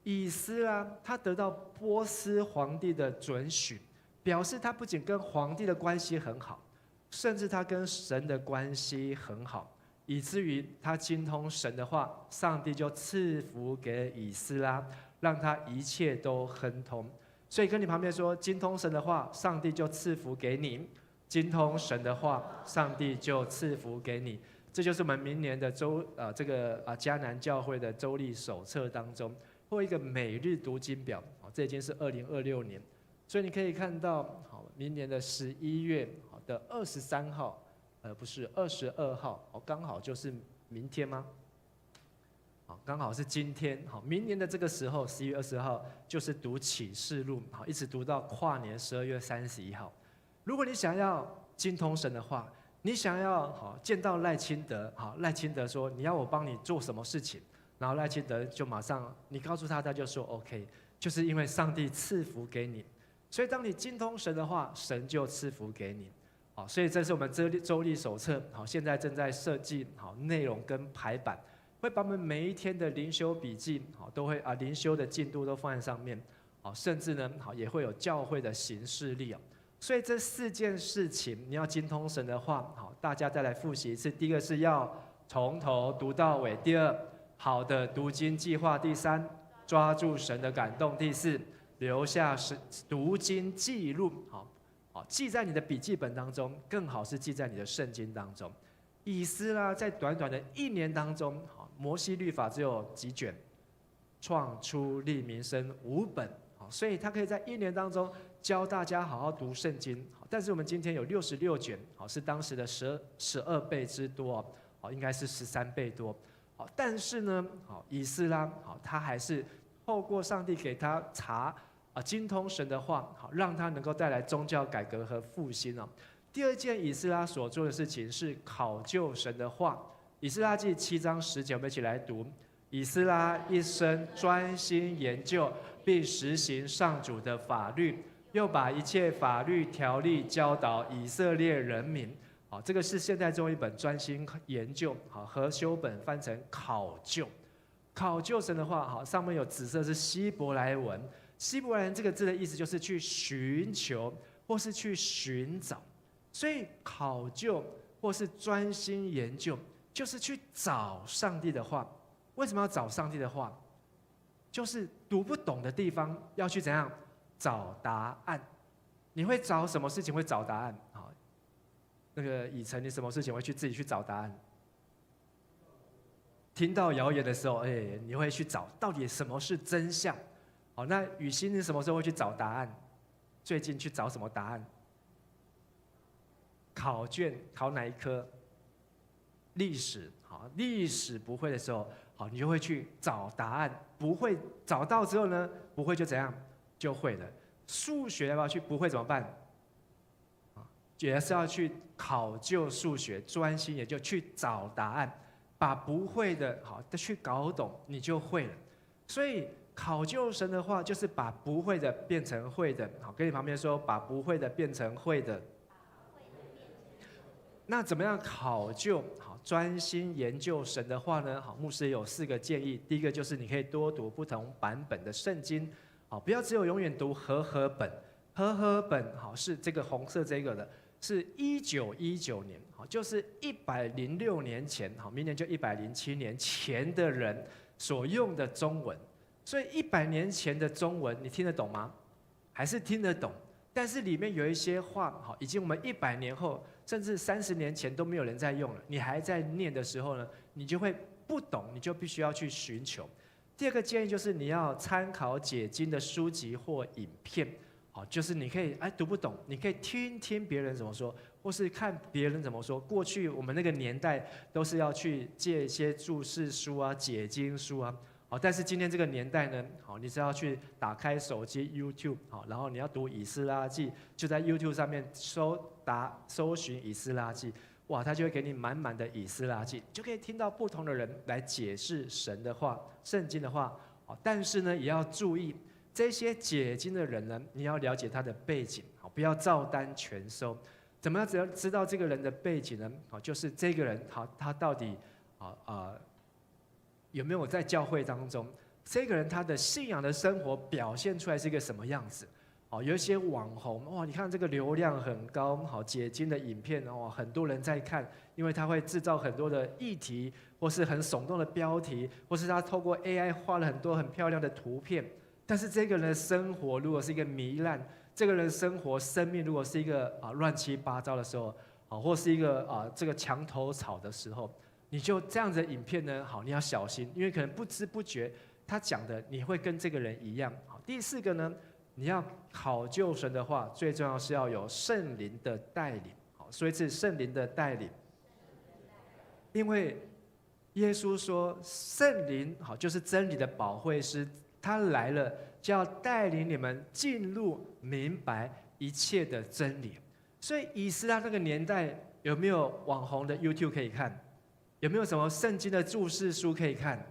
以斯拉他得到波斯皇帝的准许，表示他不仅跟皇帝的关系很好，甚至他跟神的关系很好，以至于他精通神的话，上帝就赐福给以斯拉，让他一切都亨通。所以跟你旁边说，精通神的话，上帝就赐福给你；精通神的话，上帝就赐福给你。这就是我们明年的迦南教会的周历手册当中，或一个每日读经表。这已经是2026年，所以你可以看到，好，明年的11月的23号，不是22号，刚好就是明天吗？好，刚好是今天。好，明年的这个时候，11月20号就是读启示录，好，一直读到跨年12月31号。如果你想要精通神的话，你想要见到赖清德，好，赖清德说你要我帮你做什么事情，然后赖清德就马上你告诉他，他就说 OK， 就是因为上帝赐福给你，所以当你精通神的话，神就赐福给你。好，所以这是我们周历手册，好，现在正在设计好内容跟排版，会把我们每一天的灵修笔记，好，都会灵修的进度都放在上面，好，甚至呢，好，也会有教会的行事历哦。所以这4件事情，你要精通神的话，好，大家再来复习一次。第一个是要从头读到尾；第2，好的读经计划；第3，抓住神的感动；第4，留下读经记录，好，记在你的笔记本当中，更好是记在你的圣经当中。以斯拉在短短的1年当中，摩西律法只有几卷？创出利民申5本，所以他可以在1年当中教大家好好读圣经。但是我们今天有66卷，是当时的12倍之多，应该是13倍多。但是呢，以斯拉他还是透过上帝给他精通神的话，让他能够带来宗教改革和复兴。第2件以斯拉所做的事情是考究神的话。以斯拉记7章10节，我们一起来读。以斯拉一生专心研究，并实行上主的法律，又把一切法律条例教导以色列人民。好，这个是现代中一本专心研究，好，和修本翻成考究。考究神的话，好，上面有紫色是希伯来文。希伯来文这个字的意思就是去寻求，或是去寻找。所以考究或是专心研究，就是去找上帝的话。为什么要找上帝的话？就是读不懂的地方要去怎样找答案。你会找什么事情会找答案？好，那个以晨，你什么事情会去自己去找答案？听到谣言的时候，你会去找到底什么是真相？好，那雨欣，你什么时候会去找答案？最近去找什么答案？考卷考哪一科？历史。好，历史不会的时候，好，你就会去找答案。不会找到之后呢，不会就怎样？就会了。数学要不要去？不会怎么办？也是要去考究数学，专心也就去找答案。把不会的好去搞懂，你就会了。所以考究神的话，就是把不会的变成会的。好，跟你旁边说，把不会的变成会的。那怎么样考究？好，专心研究神的话呢？好，牧师有4个建议。第一个就是你可以多读不同版本的圣经。好，不要只有永远读和合本。和合本好是这个红色这个的。是1919年，好，就是106年前，好，明年就107年前的人所用的中文。所以100年前的中文，你听得懂吗？还是听得懂？但是里面有一些话，好，已经我们100年后，甚至30年前都没有人在用了。你还在念的时候呢，你就会不懂，你就必须要去寻求。第二个建议就是你要参考解经的书籍或影片。好，就是你可以读不懂，你可以听别人怎么说，或是看别人怎么说。过去我们那个年代都是要去借一些注释书啊、解经书啊。好，但是今天这个年代呢，好，你是要去打开手机 YouTube， 好，然后你要读以斯拉记，就在 YouTube 上面搜寻以斯拉记，哇，他就会给你满满的以斯拉记，就可以听到不同的人来解释神的话、圣经的话。好，但是呢，也要注意。这些解经的人呢，你要了解他的背景，好，不要照单全收。怎么样？只要知道这个人的背景呢？好，就是这个人，好，他到底有没有在教会当中？这个人他的信仰的生活表现出来是一个什么样子？好，有一些网红，哇，你看这个流量很高，好，解经的影片，哇，很多人在看，因为他会制造很多的议题，或是很耸动的标题，或是他透过 AI 画了很多很漂亮的图片。但是这个人的生活如果是一个糜烂，这个人的生命如果是一个乱七八糟的时候，或是一个这个墙头草的时候，你就这样子的影片呢，好，你要小心，因为可能不知不觉他讲的你会跟这个人一样。好，第4个呢，你要考究神的话，最重要是要有圣灵的带领。好，说一次圣灵的带领，因为耶稣说圣灵好就是真理的保惠师。他来了，就要带领你们进入明白一切的真理。所以以斯拉那个年代有没有网红的 YouTube 可以看？有没有什么圣经的注释书可以看？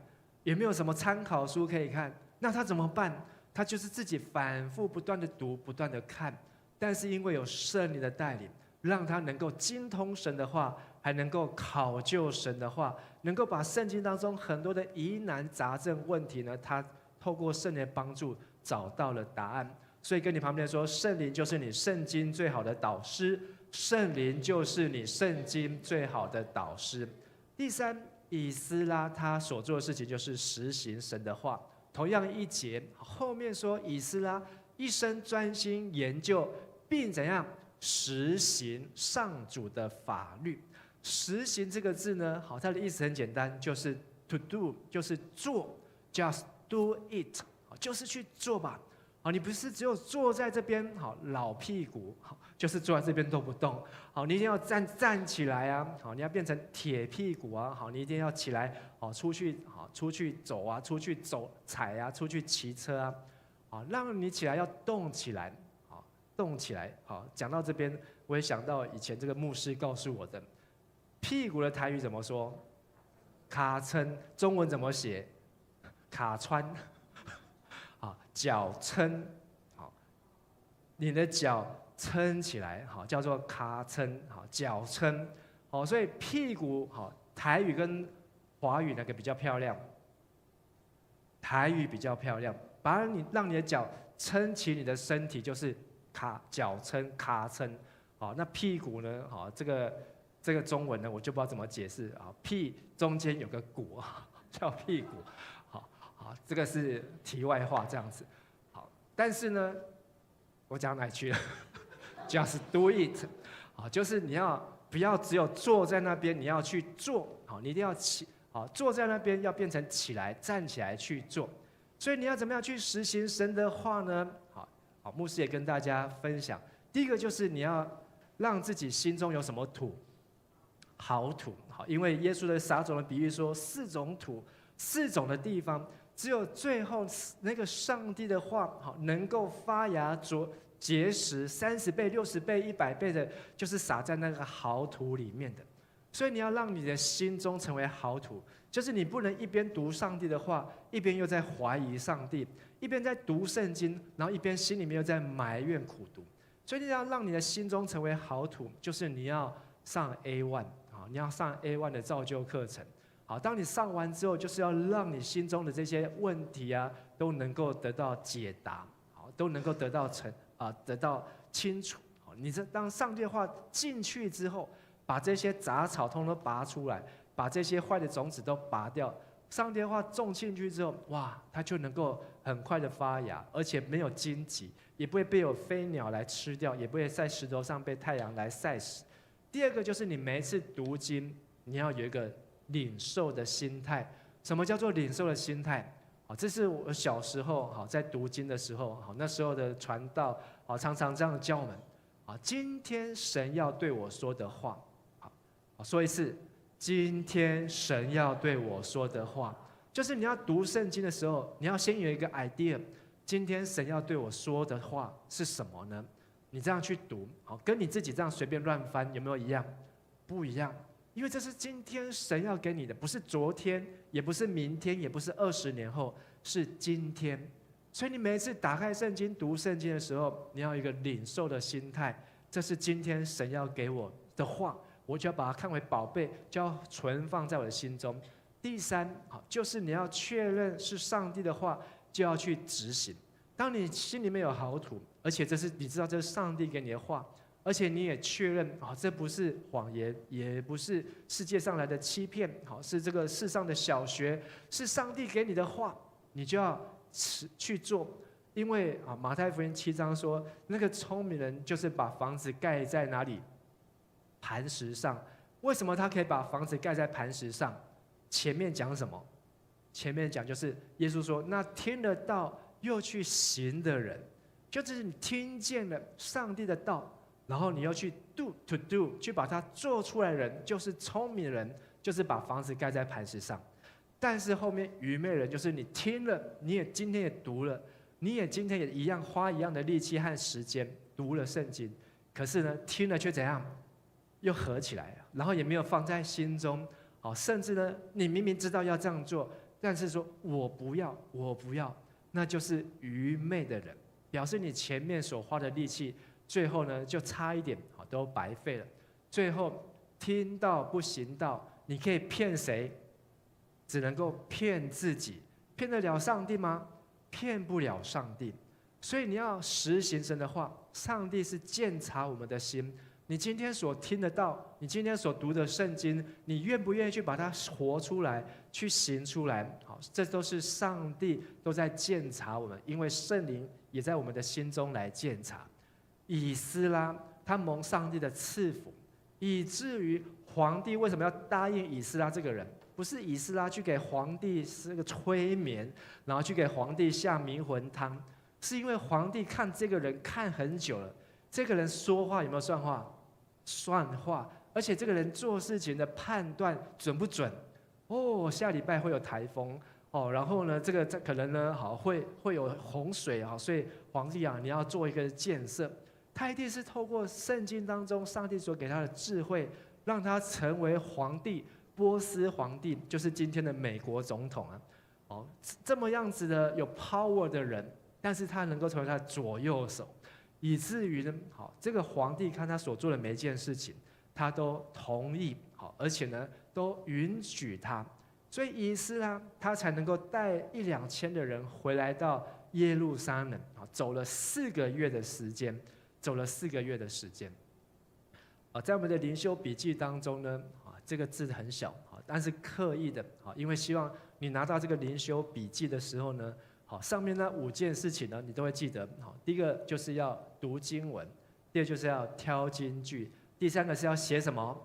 有没有什么参考书可以看？那他怎么办？他就是自己反复不断的读，不断的看。但是因为有圣灵的带领，让他能够精通神的话，还能够考究神的话，能够把圣经当中很多的疑难杂症问题呢，他透过圣灵的帮助找到了答案。所以跟你旁边说，圣灵就是你圣经最好的导师，圣灵就是你圣经最好的导师。第3，以斯拉他所做的事情就是实行神的话。同样1节后面说，以斯拉一生专心研究，并怎样实行上主的法律。实行这个字呢，好，它的意思很简单，就是 to do， 就是做 ，just do it， 就是去做吧。好，你不是只有坐在这边，好，老屁股，好，就是坐在这边都不动。好，你一定要站起来啊，好，你要变成铁屁股啊，好，你一定要起来，好，出去走啊，出去踩啊，出去骑车啊，好，让你起来要动起来，好，动起来。好，讲到这边，我也想到以前这个牧师告诉我的，屁股的台语怎么说？卡撑，中文怎么写？卡穿。脚撑，你的脚撑起来，叫做卡撑，脚撑，所以屁股，台语跟华语哪个比较漂亮？台语比较漂亮，让你的脚撑起你的身体，就是脚撑卡撑，那屁股呢？这个中文呢，我就不知道怎么解释啊。屁中间有个骨叫屁股，这个是题外话这样子。好，但是呢，我讲哪里去了？Just do it，就是你不要只有坐在那边，你要去做，你一定要起，坐在那边要变成起来，站起来去做。所以你要怎么样去实行神的话呢？好，牧师也跟大家分享。第一个就是你要让自己心中有什么土？好土，因为耶稣的撒种的比喻说，4种土，4种的地方，只有最后那个上帝的话，能够发芽结实，30倍、60倍、100倍的，就是撒在那个好土里面的。所以你要让你的心中成为好土，就是你不能一边读上帝的话，一边又在怀疑上帝，一边在读圣经，然后一边心里面又在埋怨苦读。所以你要让你的心中成为好土，就是你要上 A1。你要上 A1 的造就课程，当你上完之后，就是要让你心中的这些问题都能够得到解答，都能够得到清楚。你当上帝的话进去之后，把这些杂草通通拔出来，把这些坏的种子都拔掉。上帝的话种进去之后，哇，它就能够很快的发芽，而且没有荆棘，也不会被有飞鸟来吃掉，也不会在石头上被太阳来晒死。第二个就是你每一次读经，你要有一个领受的心态。什么叫做领受的心态？这是我小时候在读经的时候，那时候的传道常常这样教我们。今天神要对我说的话，说一次，今天神要对我说的话，就是你要读圣经的时候，你要先有一个 idea， 今天神要对我说的话是什么呢？你这样去读，跟你自己这样随便乱翻有没有一样？不一样，因为这是今天神要给你的，不是昨天，也不是明天，也不是20年后，是今天。所以你每一次打开圣经读圣经的时候，你要有一个领受的心态，这是今天神要给我的话，我就要把它看为宝贝，就要存放在我的心中。第三，就是你要确认是上帝的话，就要去执行。当你心里面有好土，而且你知道这是上帝给你的话，而且你也确认这不是谎言，也不是世界上来的欺骗，是这个世上的小学，是上帝给你的话，你就要去做。因为马太福音7章说，那个聪明人就是把房子盖在哪里？磐石上。为什么他可以把房子盖在磐石上？前面讲什么？前面讲就是耶稣说，那听得到又去行的人，就是你听见了上帝的道，然后你又去 to do， 去把它做出来的人，就是聪明人，就是把房子盖在磐石上。但是后面愚昧人，就是你听了，你也今天也读了，你也今天也一样花一样的力气和时间读了圣经，可是呢，听了却怎样？又合起来了，然后也没有放在心中，甚至呢，你明明知道要这样做，但是说我不要，我不要。那就是愚昧的人，表示你前面所花的力气，最后呢就差一点都白费了。最后听到不行道，你可以骗谁？只能够骗自己，骗得了上帝吗？骗不了上帝。所以你要实行神的话，上帝是鉴察我们的心。你今天所听得到，你今天所读的圣经，你愿不愿意去把它活出来，去行出来？这都是上帝都在鉴察我们，因为圣灵也在我们的心中来鉴察。以斯拉他蒙上帝的赐福，以至于皇帝为什么要答应以斯拉这个人？不是以斯拉去给皇帝是个催眠，然后去给皇帝下迷魂汤，是因为皇帝看这个人看很久了，这个人说话有没有算话？算话，而且这个人做事情的判断准不准？下礼拜会有台风然后呢，这可能呢会有洪水所以皇帝你要做一个建设，他一定是透过圣经当中上帝所给他的智慧，让他成为皇帝。波斯皇帝就是今天的美国总统这么样子的有 power 的人，但是他能够成为他的左右手，以至于呢，这个皇帝看他所做的每一件事情，他都同意，而且呢，都允许他，所以以斯拉他才能够带1-2千的人回来到耶路撒冷，走了4个月的时间，在我们的灵修笔记当中呢，这个字很小，但是刻意的，因为希望你拿到这个灵修笔记的时候呢，上面那5件事情呢，你都会记得。第一个就是要读经文，第二就是要挑金句，第3个是要写什么？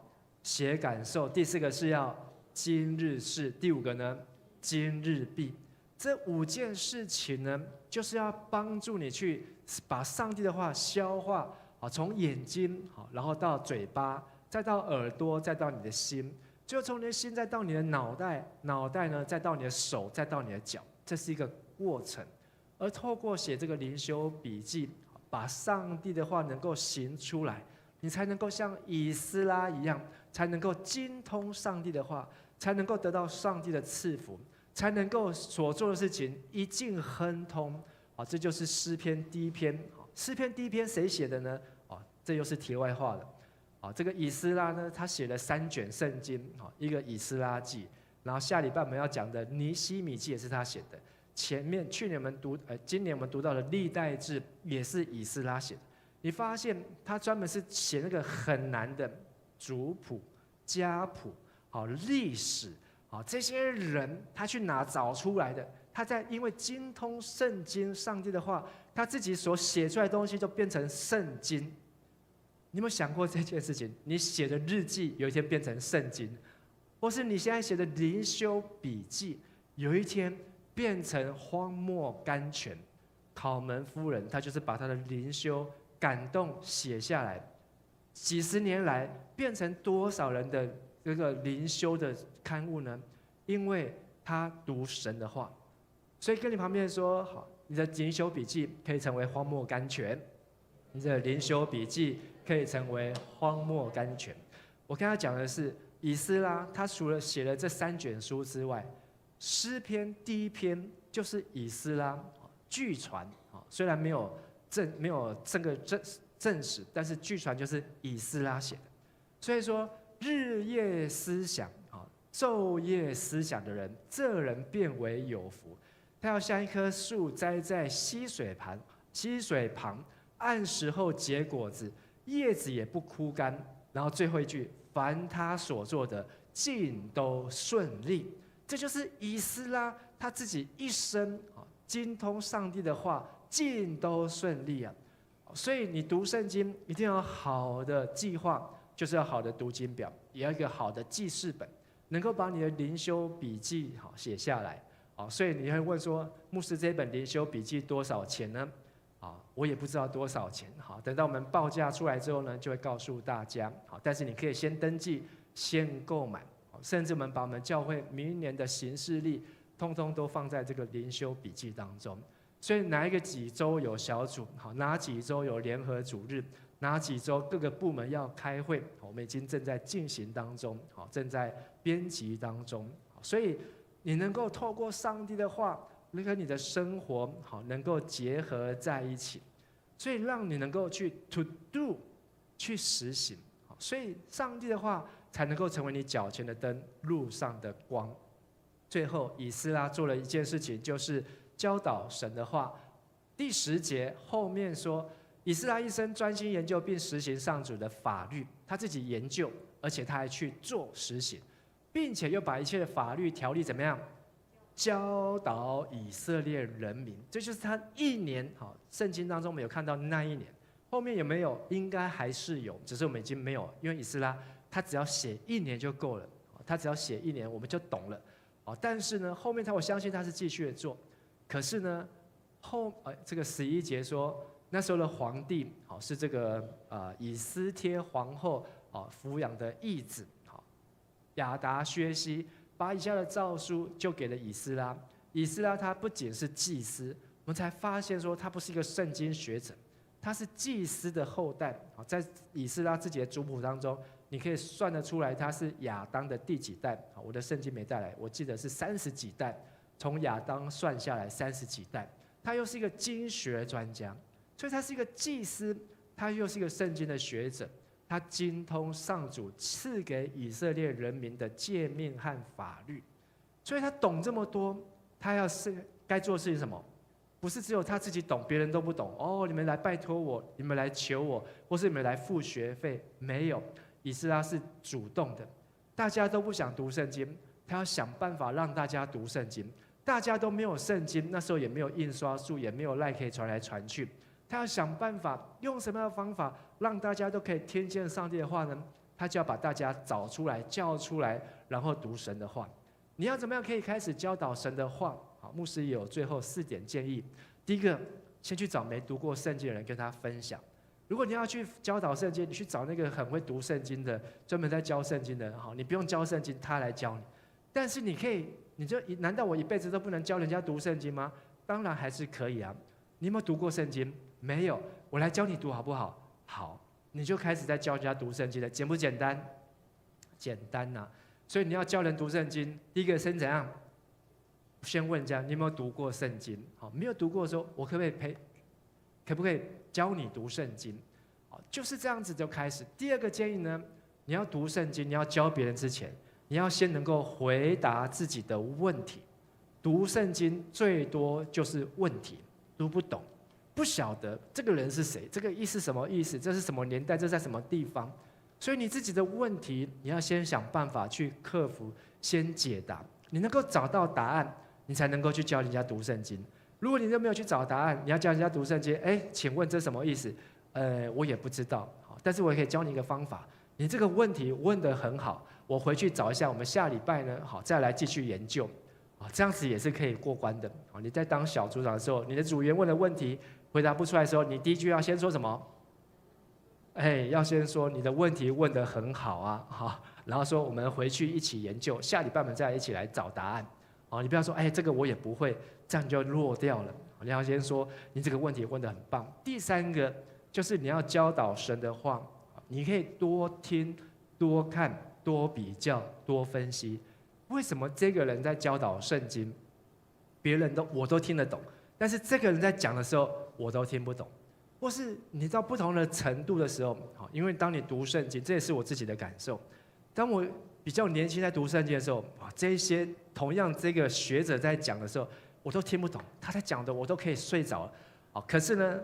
写感受，第4个是要今日事，第5个呢，今日毕。这5件事情呢，就是要帮助你去把上帝的话消化，从眼睛，然后到嘴巴，再到耳朵，再到你的心，最后从你的心再到你的脑袋，脑袋呢再到你的手，再到你的脚，这是一个过程。而透过写这个灵修笔记，把上帝的话能够行出来，你才能够像以斯拉一样，才能够精通上帝的话，才能够得到上帝的赐福，才能够所做的事情一径亨通。这就是诗篇第1篇。诗篇第1篇谁写的呢？这又是题外话了。这个以斯拉呢，他写了3卷圣经，一个以斯拉记，然后下礼拜我们要讲的尼希米记也是他写的。今年我们读到的历代志也是以斯拉写的。你发现他专门是写那个很难的族谱、家谱、历史，这些人他去哪找出来的？他在因为精通圣经、上帝的话，他自己所写出来的东西就变成圣经。你有没有想过这件事情？你写的日记有一天变成圣经，或是你现在写的灵修笔记，有一天变成荒漠甘泉。考门夫人她就是把她的灵修感动写下来，几十年来变成多少人的这个灵修的刊物呢？因为她读神的话。所以跟你旁边说，好，你的灵修笔记可以成为荒漠甘泉，你的灵修笔记可以成为荒漠甘泉。我跟他讲的是，以斯拉他除了写了这3卷书之外，诗篇第1篇就是以斯拉，据传，虽然没有这个证实，但是据传就是以斯拉写的。所以说，日夜思想，昼夜思想的人，这人变为有福。他要像一棵树栽在溪水旁，按时候结果子，叶子也不枯干。然后最后一句，凡他所做的尽都顺利。这就是以斯拉他自己一生精通上帝的话，尽都顺利啊。所以你读圣经一定要有好的计划，就是要好的读经表，也要一个好的记事本，能够把你的灵修笔记写下来。所以你会问说，牧师这本灵修笔记多少钱呢？我也不知道多少钱。等到我们报价出来之后呢，就会告诉大家。但是你可以先登记，先购买，甚至我们把我们教会明年的行事历，通通都放在这个灵修笔记当中。所以哪几周有小组，哪几周有联合主日，哪几周各个部门要开会，我们已经正在进行当中，正在编辑当中。所以你能够透过上帝的话，跟你的生活能够结合在一起，所以让你能够去 to do， 去实行。所以上帝的话才能够成为你脚前的灯，路上的光。最后以斯拉做了一件事情，就是教导神的话。第10节后面说，以斯拉一生专心研究并实行上主的法律，他自己研究，而且他还去做实行，并且又把一切的法律条例怎么样教导以色列人民。这就是他1年，圣经当中没有看到那1年，后面有没有？应该还是有，只是我们已经没有，因为以斯拉他只要写1年就够了，他只要写1年我们就懂了。但是呢，后面我相信他是继续的做。可是呢，这个11节说，那时候的皇帝是这个以斯帖皇后抚养的义子亚达薛西，把以下的诏书就给了以斯拉。以斯拉他不仅是祭司，我们才发现说他不是一个圣经学者，他是祭司的后代。在以斯拉自己的族谱当中，你可以算得出来他是亚当的第几代。我的圣经没带来，我记得是30几代。从亚当算下来30几代，他又是一个经学专家，所以他是一个祭司，他又是一个圣经的学者，他精通上主赐给以色列人民的诫命和法律，所以他懂这么多。他要是该做的事情是什么？不是只有他自己懂，别人都不懂。哦，你们来拜托我，你们来求我，或是你们来付学费，没有。以斯拉是主动的，大家都不想读圣经，他要想办法让大家读圣经。大家都没有圣经，那时候也没有印刷术，也没有赖可以传来传去。他要想办法，用什么样的方法让大家都可以听见上帝的话呢？他就要把大家找出来、叫出来，然后读神的话。你要怎么样可以开始教导神的话？好，牧师也有最后4点建议。第一个，先去找没读过圣经的人跟他分享。如果你要去教导圣经，你去找那个很会读圣经的，专门在教圣经的人，好，你不用教圣经，他来教你。但是你可以，难道我一辈子都不能教人家读圣经吗？当然还是可以啊。你有没有读过圣经？没有，我来教你读好不好？好，你就开始在教人家读圣经了，简不简单？简单呐。所以你要教人读圣经，第一个先怎样？先问人家你有没有读过圣经？好，没有读过的时候，我可不可以教你读圣经？好，就是这样子就开始。第二个建议呢，你要读圣经，你要教别人之前，你要先能够回答自己的问题。读圣经最多就是问题，读不懂，不晓得这个人是谁，这个意思什么意思，这是什么年代，这在什么地方。所以你自己的问题，你要先想办法去克服，先解答。你能够找到答案，你才能够去教人家读圣经。如果你都没有去找答案，你要教人家读圣经，请问这什么意思？我也不知道。但是我也可以教你一个方法。你这个问题问得很好，我回去找一下，我们下礼拜呢，再来继续研究。这样子也是可以过关的。你在当小组长的时候，你的组员问的问题回答不出来的时候，你第一句要先说什么？要先说你的问题问得很好啊，然后说我们回去一起研究，下礼拜我们再一起来找答案。你不要说这个我也不会，这样就落掉了。你要先说你这个问题问得很棒。第三个就是你要教导神的话，你可以多听、多看、多比较、多分析。为什么这个人在教导圣经，别人我都听得懂，但是这个人在讲的时候我都听不懂？或是你到不同的程度的时候，因为当你读圣经，这也是我自己的感受。当我比较年轻在读圣经的时候，这些同样这个学者在讲的时候，我都听不懂，他在讲的我都可以睡着了。可是呢，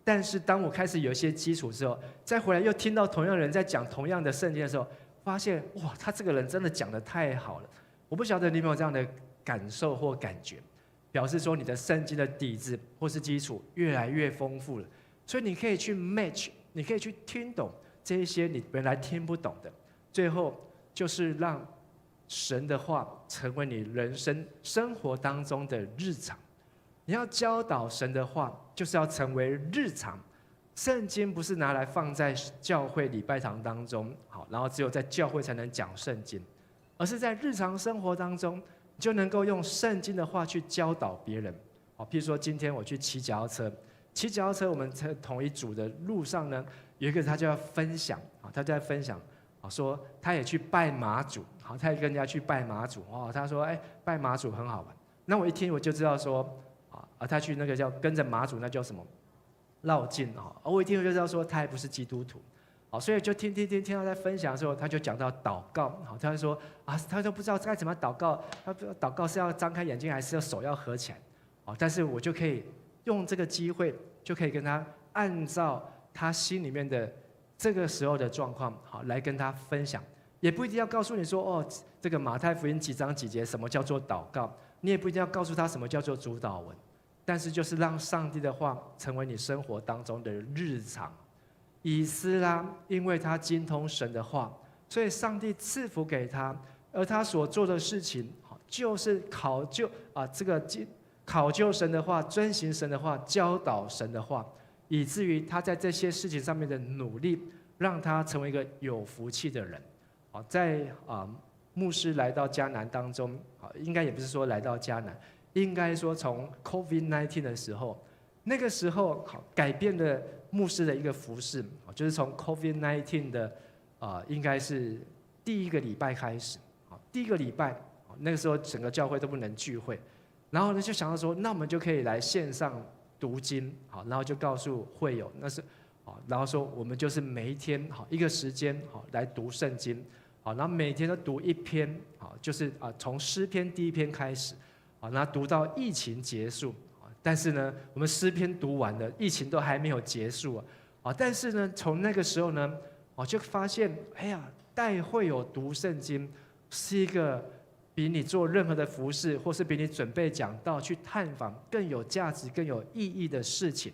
但是当我开始有一些基础之后，再回来又听到同样人在讲同样的圣经的时候，发现哇，他这个人真的讲得太好了。我不晓得你有没有这样的感受或感觉？表示说你的圣经的底子或是基础越来越丰富了，所以你可以去 match， 你可以去听懂这一些你原来听不懂的。最后就是让神的话成为你人生生活当中的日常。你要教导神的话，就是要成为日常。圣经不是拿来放在教会礼拜堂当中，然后只有在教会才能讲圣经，而是在日常生活当中，你就能够用圣经的话去教导别人。譬如说今天我去骑脚踏车，我们在同一组的路上呢，有一个他就要分享，他就在分享，说他也去拜妈祖，他也跟人家去拜妈祖，他说拜妈祖很好玩。那我一听我就知道说，他去那个叫跟着妈祖，那叫什么绕境，我一听我就知道说他还不是基督徒。所以就听到在分享的时候，他就讲到祷告，他就说他都不知道该怎么祷告，他不知道祷告是要张开眼睛还是要手要合起来，但是我就可以用这个机会，就可以跟他按照他心里面的这个时候的状况，来跟他分享，也不一定要告诉你说这个马太福音几章几节什么叫做祷告，你也不一定要告诉他什么叫做主祷文，但是就是让上帝的话成为你生活当中的日常。以斯拉因为他精通神的话，所以上帝赐福给他，而他所做的事情就是考究神的话，遵行神的话，教导神的话，以至于他在这些事情上面的努力，让他成为一个有福气的人。在牧师来到迦南当中，应该也不是说来到迦南，应该说从 COVID-19 的时候，那个时候改变了牧师的一个服事，就是从 COVID-19 的应该是第一个礼拜开始，第一个礼拜那个时候整个教会都不能聚会，然后呢就想到说，那我们就可以来线上读经，好，然后就告诉会友，那是，好，然后说我们就是每一天好一个时间好来读圣经，好，然后每天都读一篇，好，就是从诗篇第1篇开始，好，然后读到疫情结束，但是呢，我们诗篇读完了，疫情都还没有结束啊，但是呢，从那个时候呢，我就发现，哎呀，带会友读圣经是一个比你做任何的服事，或是比你准备讲道去探访更有价值、更有意义的事情。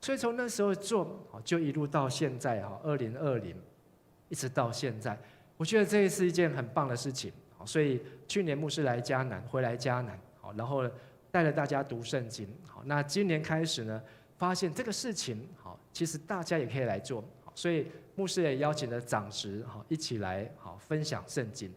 所以从那时候做，就一路到现在2020，一直到现在，我觉得这是一件很棒的事情。所以去年牧师来迦南，回来迦南，然后带了大家读圣经。那今年开始呢，发现这个事情，其实大家也可以来做。所以牧师也邀请了长执，一起来分享圣经。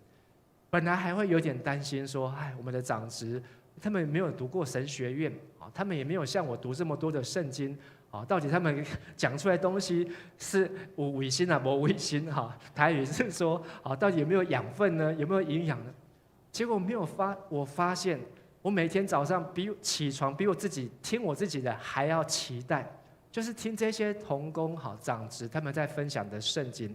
本来还会有点担心说，我们的长执他们没有读过神学院，他们也没有像我读这么多的圣经，到底他们讲出来的东西是有卫生啊，没卫生台语是说，到底有没有养分呢？有没有营养呢？结果我发现，我每天早上起床比我自己听我自己的还要期待，就是听这些同工长执他们在分享的圣经，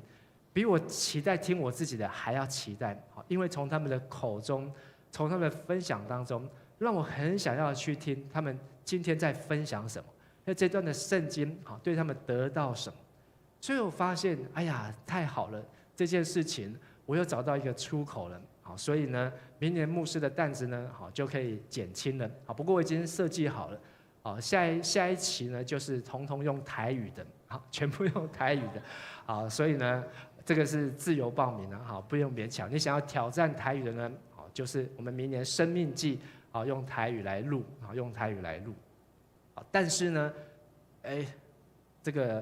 比我期待听我自己的还要期待，因为从他们的口中，从他们的分享当中，让我很想要去听他们今天在分享什么。那这段的圣经对他们得到什么？所以我发现，哎呀，太好了，这件事情我又找到一个出口了。所以呢，明年牧师的担子呢，就可以减轻了。不过我已经设计好了，下一期呢就是统统用台语的，全部用台语的，所以呢，这个是自由报名的，不用勉强。你想要挑战台语的呢，就是我们明年生命记，用台语来录，用台语来录。但是呢，这个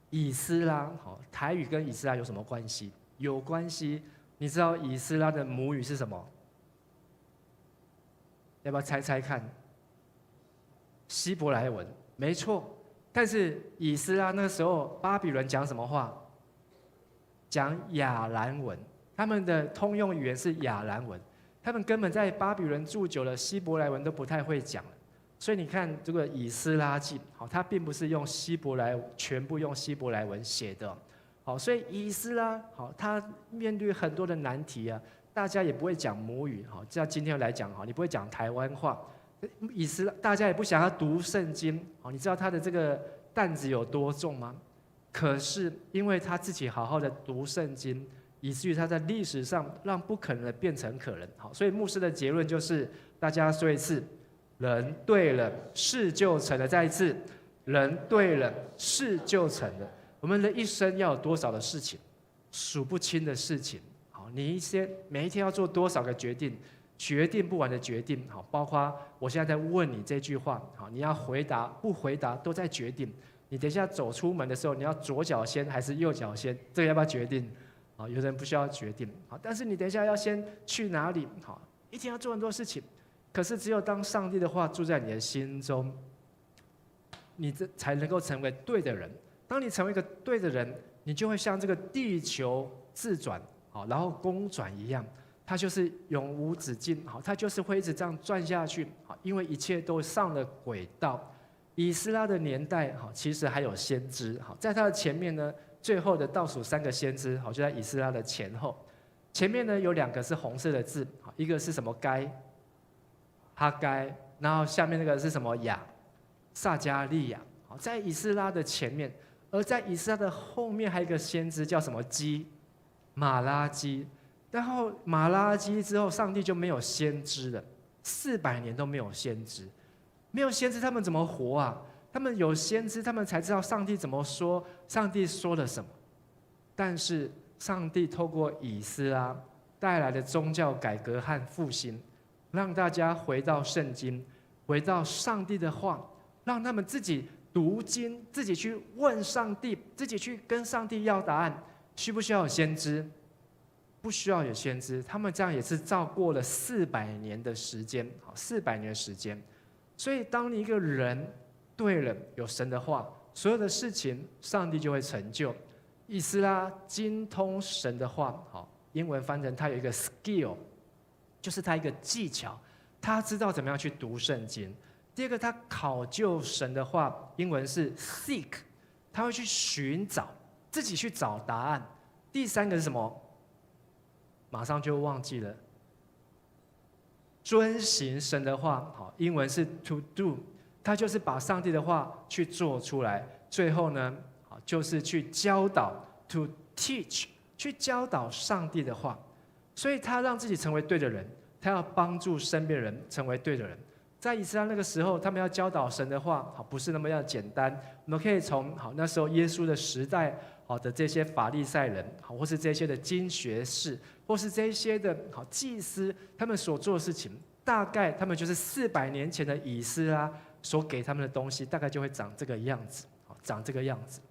以斯拉，台语跟以斯拉有什么关系？有关系。你知道以斯拉的母语是什么？要不要猜猜看？希伯来文，没错。但是以斯拉那时候巴比伦讲什么话？讲亚兰文，他们的通用语言是亚兰文，他们根本在巴比伦住久了，希伯来文都不太会讲了。所以你看这个以斯拉记，它并不是用全部用希伯来文写的。所以以斯拉，他面对很多的难题啊，大家也不会讲母语，像今天来讲，你不会讲台湾话，以斯拉大家也不想要读圣经，你知道他的这个担子有多重吗？可是因为他自己好好的读圣经，以至于他在历史上让不可能的变成可能。所以牧师的结论就是，大家说一次，人对了，事就成了。再一次，人对了，事就成了。我们的一生要有多少的事情，数不清的事情。你每一天要做多少个决定，决定不完的决定。包括我现在在问你这句话，你要回答不回答都在决定。你等一下走出门的时候，你要左脚先还是右脚先？这个要不要决定？有人不需要决定。但是你等一下要先去哪里？一天要做很多事情。可是只有当上帝的话住在你的心中，你才能够成为对的人。当你成为一个对的人，你就会像这个地球自转，然后公转一样，它就是永无止境，它就是会一直这样转下去，因为一切都上了轨道。以斯拉的年代，其实还有先知，在他的前面呢，最后的倒数3个先知，就在以斯拉的前后。前面呢有2个是红色的字，一个是什么哈该，然后下面那个是什么撒加利亚，在以斯拉的前面。而在以斯拉的后面还有一个先知叫什么马拉基，然后马拉基之后，上帝就没有先知了，400年都没有先知，没有先知他们怎么活啊？他们有先知，他们才知道上帝怎么说，上帝说了什么。但是上帝透过以斯拉带来的宗教改革和复兴，让大家回到圣经，回到上帝的话，让他们自己读经，自己去问上帝，自己去跟上帝要答案。需不需要有先知？不需要有先知。他们这样也是照过了400年的时间，400年的时间。所以当你一个人对了，有神的话，所有的事情上帝就会成就。以斯拉精通神的话，英文翻成他有一个 skill，就是他一个技巧，他知道怎么样去读圣经。第二个，他考究神的话，英文是 seek， 他会去寻找，自己去找答案。第三个是什么？马上就忘记了。遵行神的话，好，英文是 to do， 他就是把上帝的话去做出来。最后呢，好，就是去教导 to teach， 去教导上帝的话。所以他让自己成为对的人，他要帮助身边人成为对的人。在以斯拉那个时候，他们要教导神的话，好，不是那么样简单。我们可以从好那时候耶稣的时代，好的这些法利赛人，好，或是这些的经学士，或是这些的好祭司，他们所做的事情，大概他们就是400年前的以斯拉所给他们的东西，大概就会长这个样子，好，长这个样子。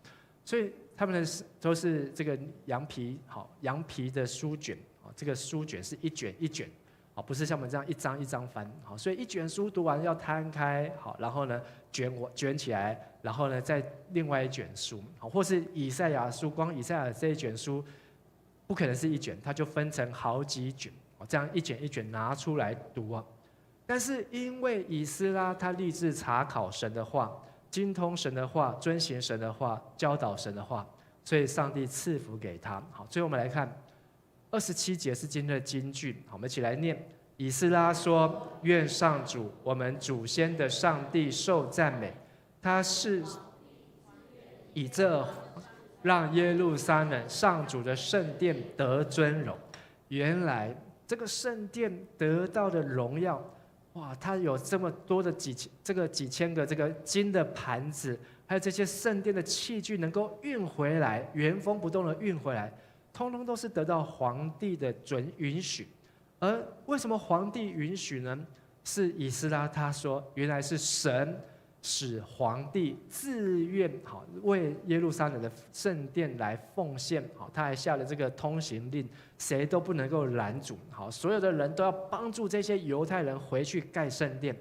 所以他们的都是这个羊皮，好，羊皮的书卷，好，这个书卷是一卷一卷。好，不是像我们这样一张一张翻，好，所以一卷书读完要摊开，好，然后呢卷起来，然后呢再另外一卷书，好，或是以赛亚书，光以赛亚这一卷书不可能是一卷，它就分成好几卷，这样一卷一卷拿出来读啊。但是因为以斯拉他立志查考神的话，精通神的话，遵行神的话，教导神的话，所以上帝赐福给他。好，最后我们来看。27节是今天的金句，好，我们一起来念。以斯拉说：“愿上主，我们祖先的上帝受赞美，他是以这让耶路撒冷上主的圣殿得尊荣。”原来这个圣殿得到的荣耀，哇，它有这么多的几千个这个金的盘子，还有这些圣殿的器具能够运回来，原封不动的运回来。通通都是得到皇帝的允许，而为什么皇帝允许呢？是以斯拉他说，原来是神使皇帝自愿好为耶路撒冷的圣殿来奉献，好，他还下了这个通行令，谁都不能够拦阻，好，所有的人都要帮助这些犹太人回去盖圣殿，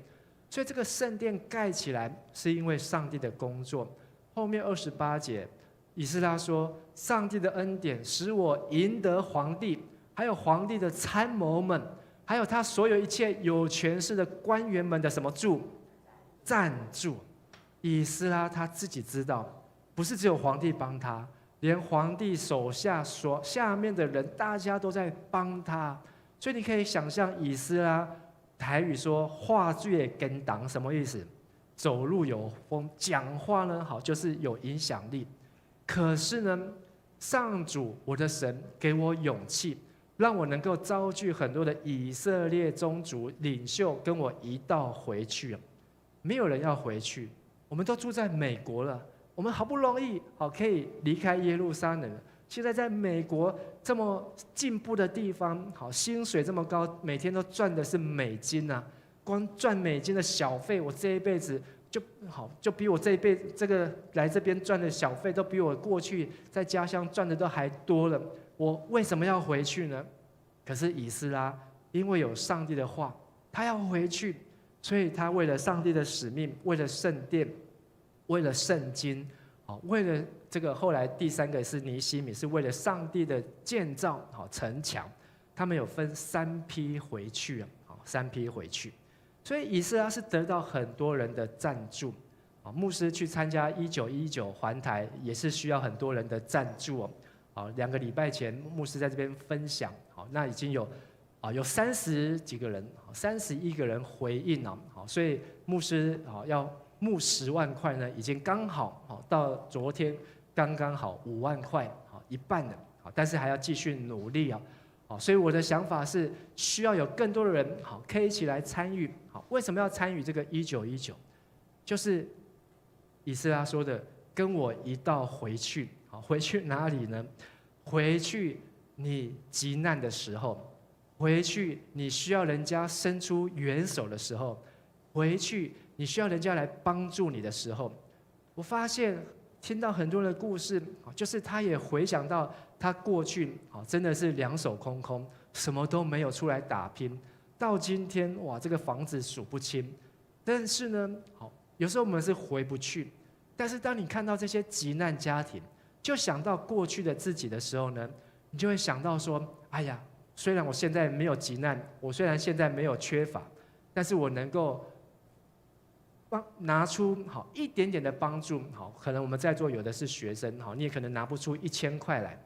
所以这个圣殿盖起来是因为上帝的工作。后面28节。以斯拉说：“上帝的恩典使我赢得皇帝，还有皇帝的参谋们，还有他所有一切有权势的官员们的什么赞助。”以斯拉他自己知道，不是只有皇帝帮他，连皇帝手下下面的人，大家都在帮他。所以你可以想象，以斯拉台语说“话剧跟党”什么意思？走路有风，讲话呢好，就是有影响力。可是呢，上主我的神给我勇气，让我能够招聚很多的以色列宗族领袖跟我一道回去。没有人要回去，我们都住在美国了，我们好不容易好可以离开耶路撒冷了。现在在美国这么进步的地方，好，薪水这么高，每天都赚的是美金啊，光赚美金的小费，我这一辈子。就比我这一辈子这个来这边赚的小费，都比我过去在家乡赚的都还多了。我为什么要回去呢？可是以斯拉因为有上帝的话，他要回去，所以他为了上帝的使命，为了圣殿，为了圣经，为了这个后来第3个是尼希米，是为了上帝的建造城墙，他们有分3批回去，3批回去。所以以斯拉是得到很多人的赞助，牧师去参加1919环台也是需要很多人的赞助2个礼拜前牧师在这边分享，那已经有30几个人，31个人回应所以牧师要募10万块呢，已经刚好到昨天刚刚好5万块，一半了，但是还要继续努力所以我的想法是，需要有更多的人可以一起来参与。为什么要参与这个1919？就是以斯拉说的，跟我一道回去。回去哪里呢？回去你急难的时候，回去你需要人家伸出援手的时候，回去你需要人家来帮助你的时候。我发现听到很多人的故事，就是他也回想到他过去真的是两手空空，什么都没有出来打拼，到今天哇，这个房子数不清。但是呢，有时候我们是回不去，但是当你看到这些急难家庭，就想到过去的自己的时候呢，你就会想到说，哎呀，虽然我现在没有急难，我虽然现在没有缺乏，但是我能够拿出一点点的帮助。可能我们在座有的是学生，你也可能拿不出1000块来，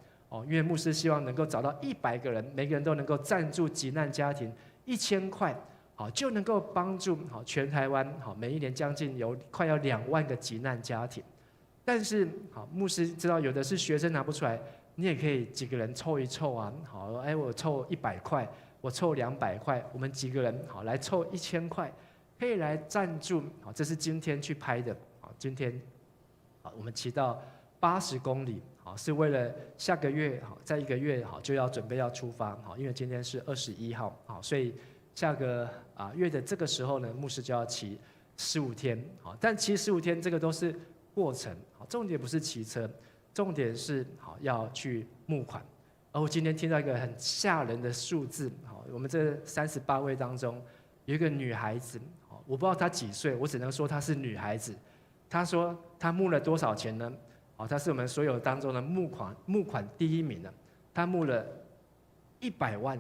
因为牧师希望能够找到100个人，每个人都能够赞助急难家庭1000块，就能够帮助全台湾每一年将近快要2万个急难家庭。但是牧师知道有的是学生拿不出来，你也可以几个人凑一凑啊，我凑100块，我凑200块，我们几个人来凑1000块，可以来赞助。这是今天去拍的，今天我们骑到80公里，是为了下个月在1个月就要准备要出发，因为今天是21号，所以下个月的这个时候呢，牧师就要骑15天，但骑15天这个都是过程，重点不是骑车，重点是要去募款。而我今天听到一个很吓人的数字，我们这38位当中有一个女孩子，我不知道她几岁，我只能说她是女孩子。她说她募了多少钱呢？她是我们所有当中的募款第1名的，她募了100万，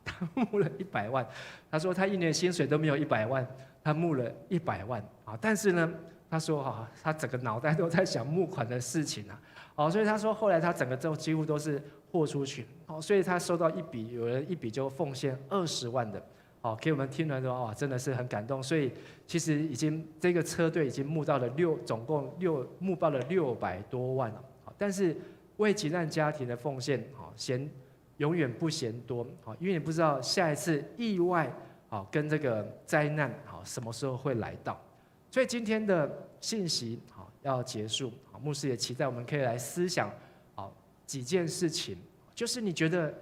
她募了100万。她说她1年薪水都没有100万，她募了100万。但是呢，她说她整个脑袋都在想募款的事情啊，所以她说后来她整个几乎都是豁出去，所以她收到有人一笔就奉献20万的，给我们听了说哇，真的是很感动。所以其实已经这个车队已经募到了总共募到了600多万了。但是为急难家庭的奉献，永远不嫌多，因为你不知道下一次意外跟这个灾难什么时候会来到。所以今天的信息要结束，牧师也期待我们可以来思想几件事情，就是你觉得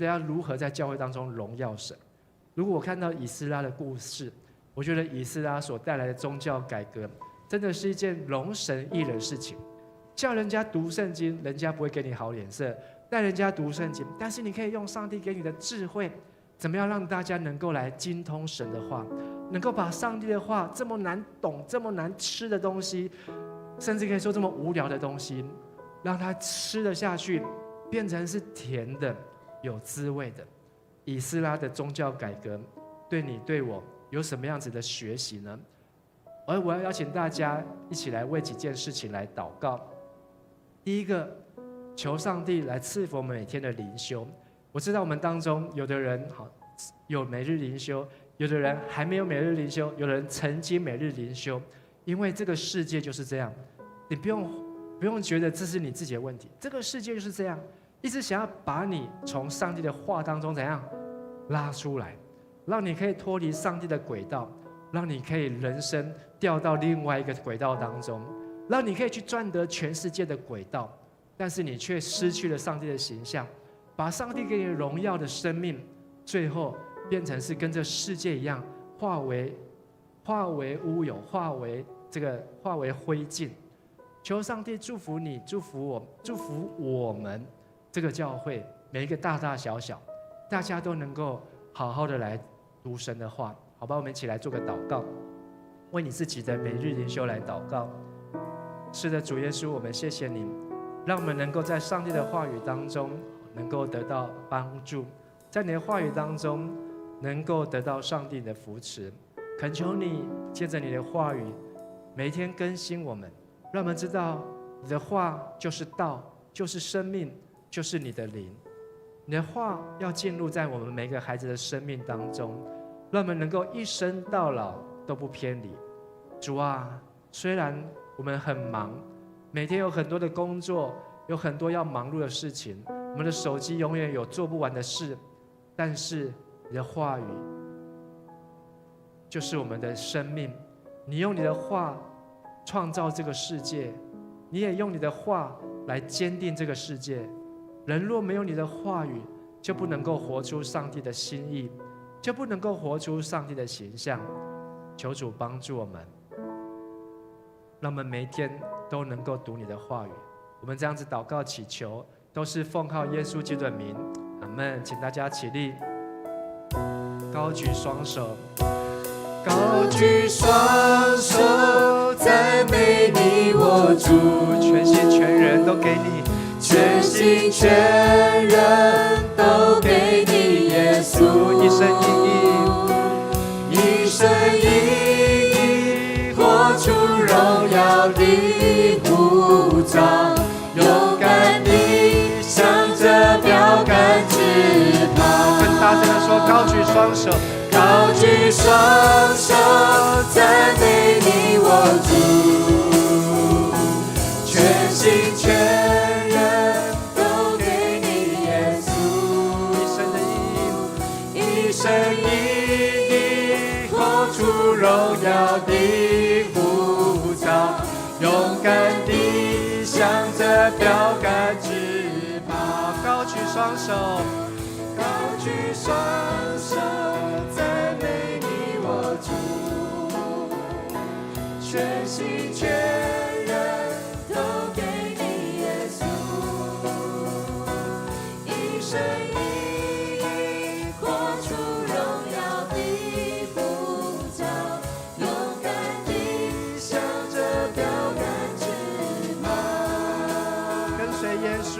要如何在教会当中荣耀神。如果我看到以斯拉的故事，我觉得以斯拉所带来的宗教改革真的是一件荣神益人的事情。叫人家读圣经，人家不会给你好脸色，带人家读圣经，但是你可以用上帝给你的智慧，怎么样让大家能够来精通神的话，能够把上帝的话这么难懂、这么难吃的东西，甚至可以说这么无聊的东西，让他吃得下去，变成是甜的、有滋味的。以斯拉的宗教改革对你对我有什么样子的学习呢？而我要邀请大家一起来为几件事情来祷告。第一个，求上帝来赐福我们每天的灵修。我知道我们当中有的人有每日灵修，有的人还没有每日灵修，有的人曾经每日灵修。因为这个世界就是这样，你不用觉得这是你自己的问题，这个世界就是这样，一直想要把你从上帝的话当中怎样拉出来，让你可以脱离上帝的轨道，让你可以人生掉到另外一个轨道当中，让你可以去赚得全世界的轨道，但是你却失去了上帝的形象，把上帝给你荣耀的生命，最后变成是跟这世界一样，化为乌有，化为灰烬。求上帝祝福你，祝福我们这个教会每一个大大小小，大家都能够好好的来读神的话，好吧？我们一起来做个祷告，为你自己的每日灵修来祷告。是的，主耶稣，我们谢谢你，让我们能够在上帝的话语当中能够得到帮助，在你的话语当中能够得到上帝的扶持。恳求你借着你的话语每一天更新我们，让我们知道你的话就是道，就是生命，就是你的灵。你的话要进入在我们每个孩子的生命当中，让我们能够一生到老都不偏离。主啊，虽然我们很忙，每天有很多的工作，有很多要忙碌的事情，我们的手机永远有做不完的事，但是你的话语就是我们的生命。你用你的话创造这个世界，你也用你的话来坚定这个世界。人若没有你的话语，就不能够活出上帝的心意，就不能够活出上帝的形象。求主帮助我们，让我们每一天都能够读你的话语。我们这样子祷告祈求，都是奉靠耶稣基督的名，阿们。请大家起立，高举双手，高举双手，赞美你我主，全心全人都给你，全心全人都给生意义，一生意义，活出荣耀的呼召，勇敢地向着标杆直跑。更大声的说，高举双手，高举双手，赞美你我主，全心全人都给你耶稣。一生意义，活出荣耀的呼召，勇敢地向着标杆直跑。高举双手，高举双手，赞美你我主，全心全人都给你耶稣。一生意义，活出荣耀的呼召，勇敢地向着标杆直跑。跟随耶稣，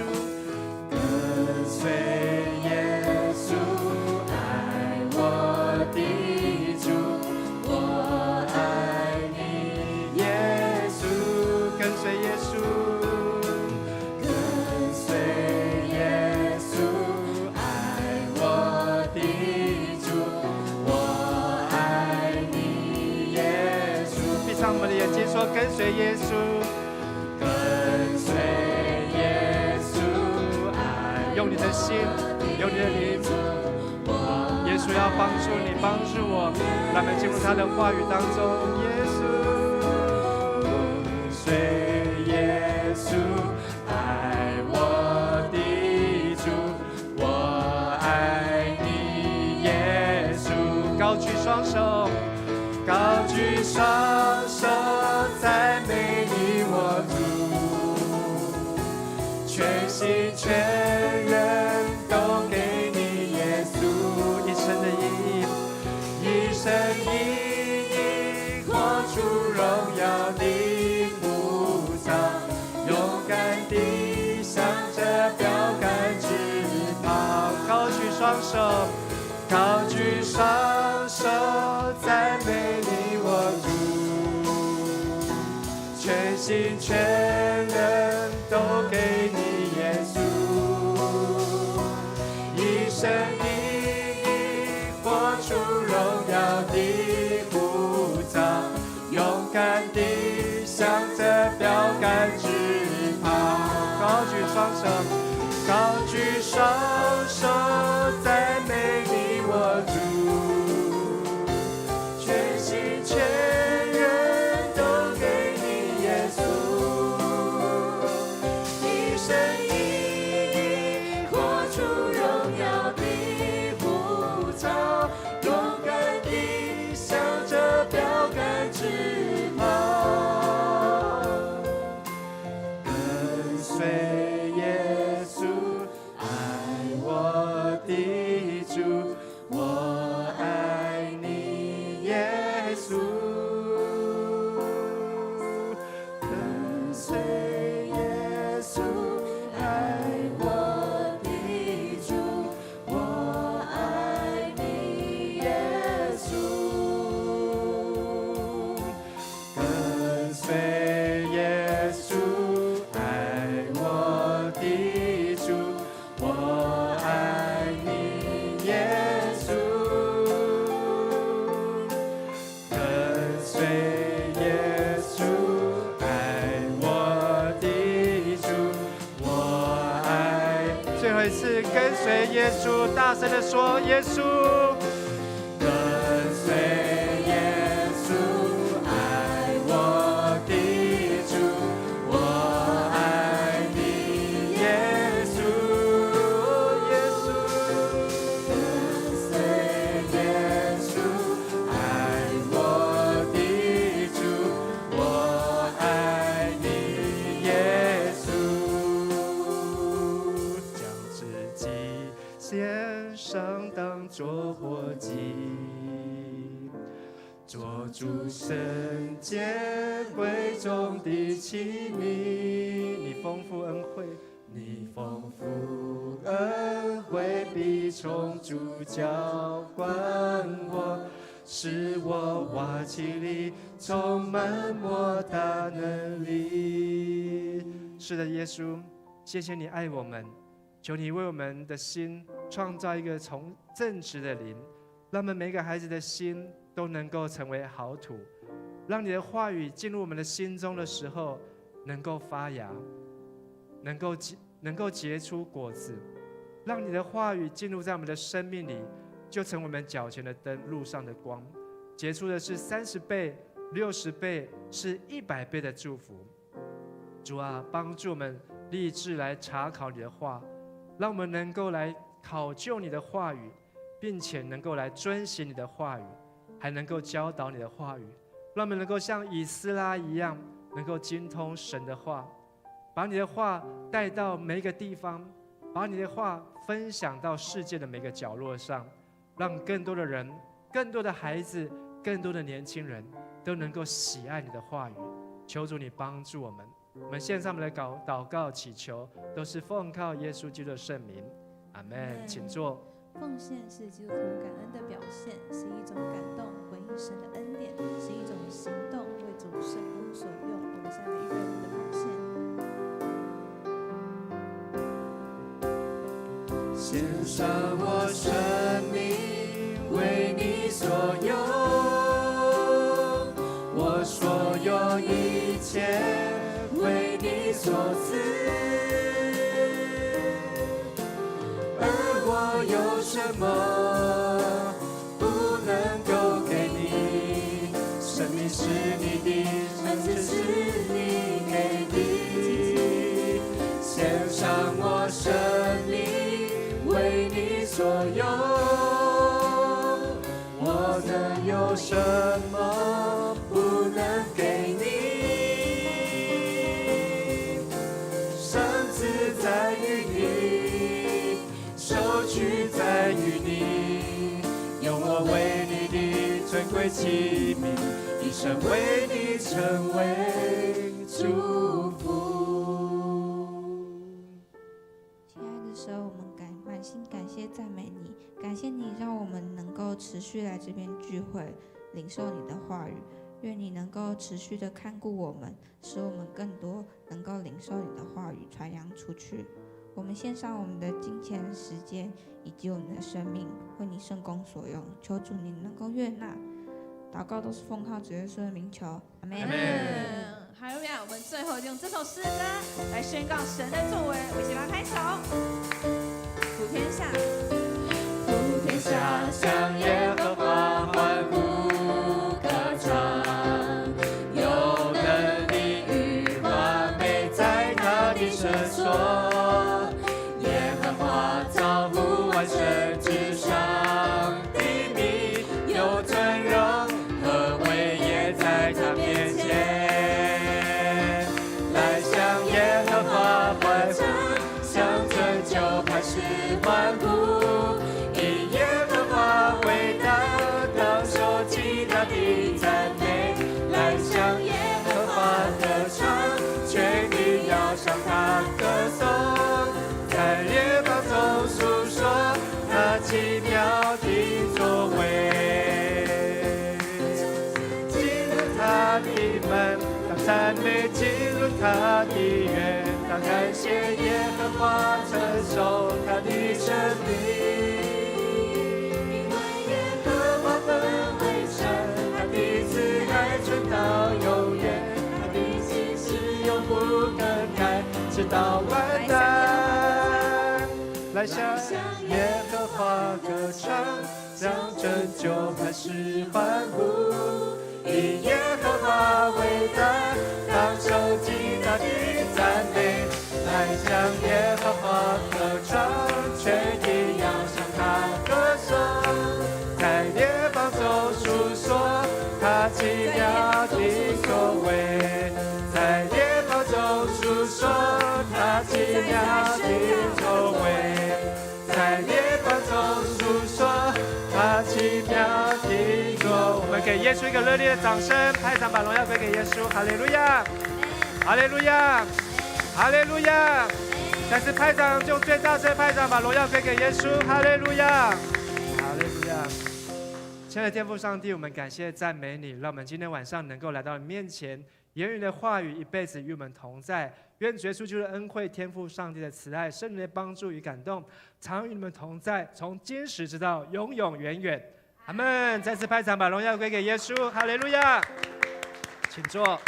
跟随耶稣，爱我的主，我爱你，耶稣。跟随耶稣，跟随耶稣，爱我的主，我爱你，耶稣。闭上我们的眼睛，说跟随耶稣，跟随耶稣，爱用你的心，用你的灵。耶稣要帮助你，帮助我，让我们进入他的话语当中。耶稣，跟随耶稣，爱我的主，我爱你，耶稣。高举双手，高举双手，赞美你我主，全心全人都给你耶稣。一生的意义，一生意义，活出荣耀的呼召，勇敢地向着标杆直跑。高举双手，高举双手，赞美你我主，全心全人都给你耶稣。一生意义，活出荣耀的呼召，勇敢地向着标杆直跑。高举双手，高举双手，赞美你我主，全心全人都给你耶稣。一生意义，活出荣耀的呼召，勇敢地向着标杆直跑。跟随耶稣，爱我的主，我爱你，耶稣。跟随耶稣，爱我的主，我爱你，耶稣。跟随耶稣，爱我的主，我爱你，耶稣。跟随耶稣，爱我的主，我爱。最后一次，跟随耶稣，大声的说，耶稣。跟随耶稣，爱我的主，我爱你，耶稣。耶稣。跟随耶稣，爱我的主，我爱你，耶稣。将自己献上当作活祭，做主圣洁贵重的器皿。你丰富恩惠，你丰富恩惠必从主浇灌我，使我瓦器里充满莫大能力。是的，耶稣，谢谢你爱我们，求你为我们的心创造一个从正直的灵，让我们每个孩子的心都能够成为好土，让你的话语进入我们的心中的时候，能够发芽，能够结出果子，让你的话语进入在我们的生命里，就成我们脚前的灯，路上的光，结出的是30倍、60倍，是100倍的祝福。主啊，帮助我们立志来查考你的话，让我们能够来考究你的话语，并且能够来遵行你的话语，还能够教导你的话语，让我们能够像以斯拉一样，能够精通神的话，把你的话带到每一个地方，把你的话分享到世界的每个角落上，让更多的人、更多的孩子、更多的年轻人都能够喜爱你的话语。求主你帮助我们。我们献上我们的祷告祈求，都是奉靠耶稣基督的圣名，阿们。请坐。奉献是基督徒感恩的表现，是一种感动回应神的恩典，是一种行动为主圣工所用。我们现在预备我们的奉献。献上我生命为你所用，我所有一切为你所赐，而我有什么不能够给你？生命是你的，恩赐是你给的，献上我生命为你所用，我能有什么不能给你？赏赐在于你，收取在于你，用我为你的尊贵器皿，一生为你成为祝福。亲爱的神，我们满心感谢赞美你，感谢你让我们能够持续来这边聚会，领受你的话语。愿你能够持续的看顾我们，使我们更多能够领受你的话语，传扬出去。我们献上我们的金钱、时间以及我们的生命，为你圣工所用。求主你能够悦纳。祷告都是奉靠主耶稣的名求，阿门。哈利路亚！我们最后用这首诗歌来宣告神的作为，我们一起来开手。普天下，普天下向耶和华欢呼歌唱，有能力与完美在他的圣所，耶和华造物万神之上的名，有尊荣和威严在他面前。来向耶和华欢呼，向拯救磐石欢呼，因耶和华伟大，当受极大的赞美。来向耶和华歌唱，全地要向他歌颂，在列邦中述说他奇妙的作为。进入他的门，当赞美进入他的园，当感谢耶和华，承受他的生命。因为耶和华本为神，他的慈爱存到永远，他的心是永不更改，直到万代。来向耶和华歌唱，让拯救磐石欢呼，因耶和华伟大，当受极大的赞美。来向耶和华歌唱，全地要向他歌颂，在列邦中述说他奇妙的作为，在列邦中述说他奇妙的作为，在列邦中述说他奇妙的作为。我们给耶稣一个热烈的掌声，拍掌把荣耀归给耶稣，哈利路亚，哈利路亚，哈利路亚。再次拍掌，用最大声拍掌，把荣耀归给耶稣。哈利路亚，哈利路亚。亲爱的天父上帝，我们感谢赞美你，让我们今天晚上能够来到你面前，言语的话语一辈子与我们同在。愿主耶稣基督的恩惠、天父上帝的慈爱、圣灵的帮助与感动，常与你们同在，从今时直到永永远远。阿们。再次拍掌，把荣耀归给耶稣。哈利路亚，请坐。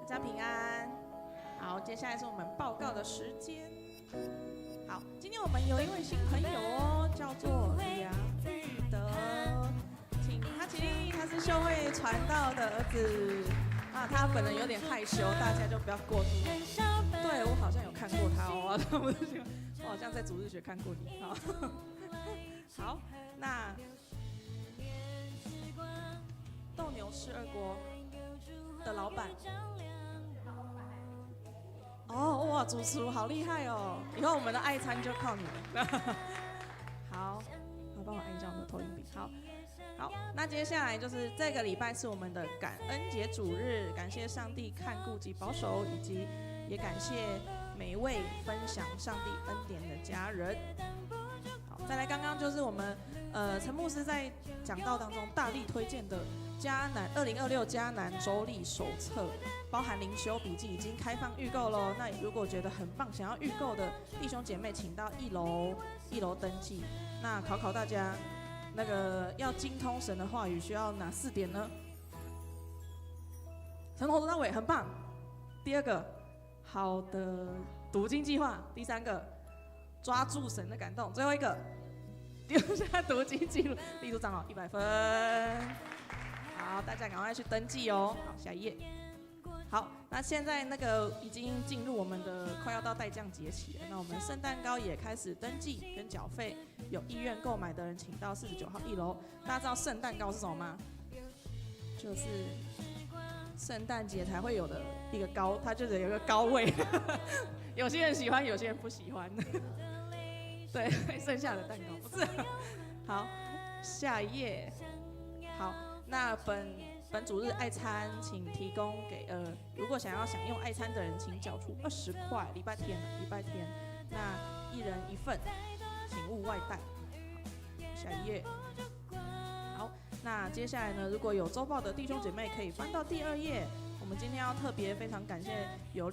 大家平安。好，接下来是我们报告的时间。好，今天我们有一位新朋友哦，叫做梁玉德，请他起立，他是秀慧传道的儿子啊。他本人有点害羞，大家就不要过度。对，我好像有看过他哦，我好像在主日学看过你。好，好，那斗牛士二国的老板。哦，哇，主厨好厉害哦！以后我们的爱餐就靠你了。好，帮我按一下我们的投影笔。好，那接下来就是这个礼拜是我们的感恩节主日，感谢上帝看顾及保守，以及也感谢每一位分享上帝恩典的家人。好，再来，刚刚就是我们陈牧师在讲道当中大力推荐的迦南2026迦南周历手册，包含灵修笔记已经开放预购喽。那如果觉得很棒，想要预购的弟兄姐妹，请到一楼登记。那考大家，那个要精通神的话语，需要哪4点呢？从头到尾很棒。第2个，好的读经计划。第3个，抓住神的感动。最后一个，丢下读经记录，立主长老100分。好，大家赶快去登记哦。好，下一页。好，那现在那个已经进入我们的快要到待降节期了，那我们圣诞糕也开始登记跟缴费，有意愿购买的人请到49号1楼。大家知道圣诞糕是什么吗？就是圣诞节才会有的一个糕，它就是有一个糕味，有些人喜欢，有些人不喜欢。对，剩下的蛋糕不是。好，下一页。好，那本主日爱餐，请提供给如果想要享用爱餐的人，请缴出20块。礼拜天，那1人1份，请勿外带。好，下一页。好，那接下来呢，如果有周报的弟兄姐妹，可以翻到第2页。我们今天要特别非常感谢有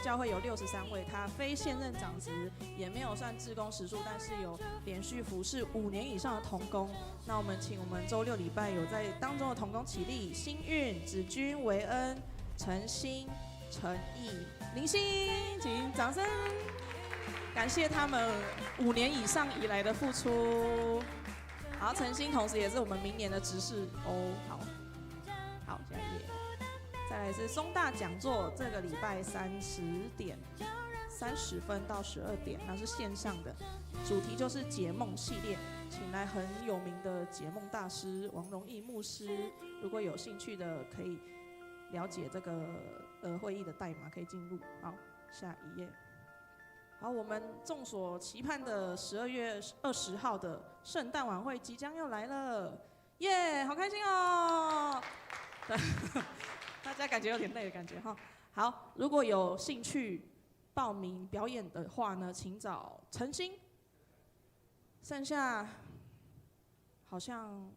教会有63位，他非现任长职，也没有算志工时数，但是有连续服侍5年以上的同工。那我们请我们周6礼拜有在当中的同工起立，新运、子君、维恩、陈欣、陈毅、林欣，请掌声感谢他们5年以上以来的付出。好，陈欣同时也是我们明年的执事哦。好，下一页。再来是松大讲座，这个礼拜30点30分到12点，那是线上的，主题就是解梦系列，请来很有名的解梦大师王荣义牧师，如果有兴趣的可以了解这个会议的代码，可以进入。好，下一页。好，我们众所期盼的12月20号的圣诞晚会即将要来了，耶，好开心哦！大家感觉有点累的感觉哈。好，如果有兴趣报名表演的话呢，请找陈欣。剩下好像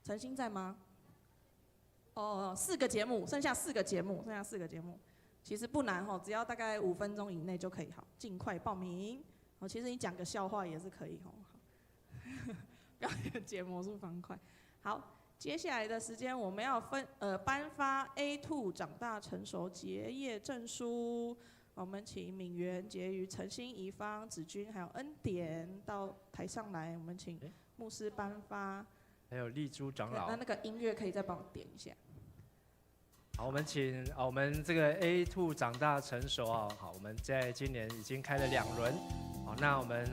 陈欣在吗？哦，4个节目，剩下4个节目。其实不难哈，只要大概5分钟以内就可以。好，尽快报名。哦，其实你讲个笑话也是可以哈。表演解魔术方块。好。接下来的时间，我们要颁发 A2 长大成熟结业证书。我们请敏媛、婕妤、陈欣、怡芳、子君还有恩典到台上来，我们请牧师颁发。还有丽珠长老。那个音乐可以再帮我点一下。好，我们请我们这个 A2 长大成熟啊，好，我们在今年已经开了2轮。好，那我们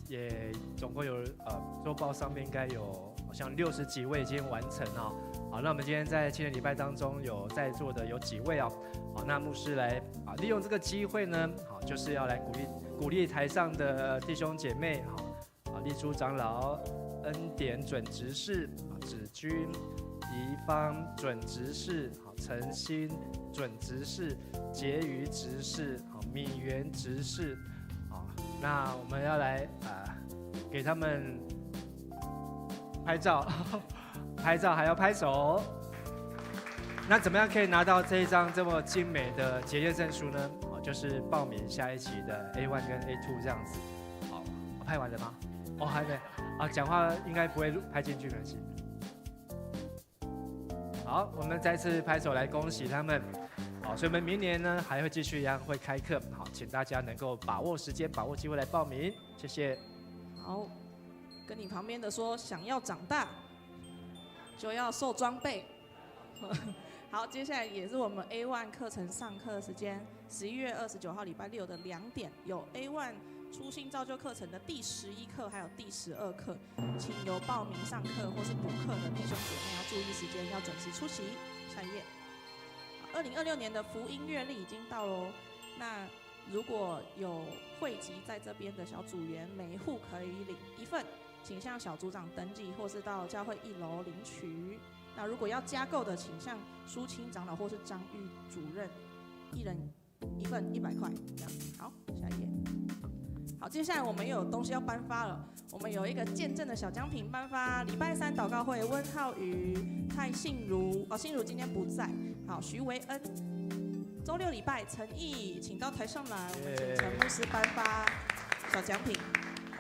也总共有周报上面应该有好像60几位已经完成哦。好，那我们今天在青年礼拜当中有在座的有几位哦。好，那牧师来利用这个机会呢，好，就是要来鼓鼓励台上的弟兄姐妹，好，立珠长老、恩典准执事、子君、宜芳准执事、好，诚心准执事、婕妤执事、好，米元执事，好，那我们要来给他们拍照，拍照还要拍手。那怎么样可以拿到这一张这么精美的结业证书呢？就是报名下一期的 A1 跟 A2 这样子。好，拍完了吗？哦，还没。讲话应该不会拍进去，没关系。好，我们再次拍手来恭喜他们。好，所以我们明年呢还会继续一样会开课。好，请大家能够把握时间，把握机会来报名。谢谢。好，跟你旁边的说，想要长大就要受装备。好，接下来也是我们 A1 课程上课时间，11月29号礼拜六的2点，有 A1 初心造就课程的第11课，还有第12课，请有报名上课或是补课的弟兄姐妹要注意时间，要准时出席。下一页，2026年的福音月历已经到喽。那如果有汇集在这边的小组员，每户可以领1份，请向小组长登记，或是到教会1楼领取。那如果要加购的，请向舒清长老或是张玉主任，1人1份100块，这样。好，下一页。好，接下来我们又有东西要颁发了。我们有一个见证的小奖品颁发，礼拜3祷告会，温浩宇、蔡信如，信如今天不在。好，徐维恩。周6礼拜陈毅，请到台上来，我们请陈牧师颁发小奖品。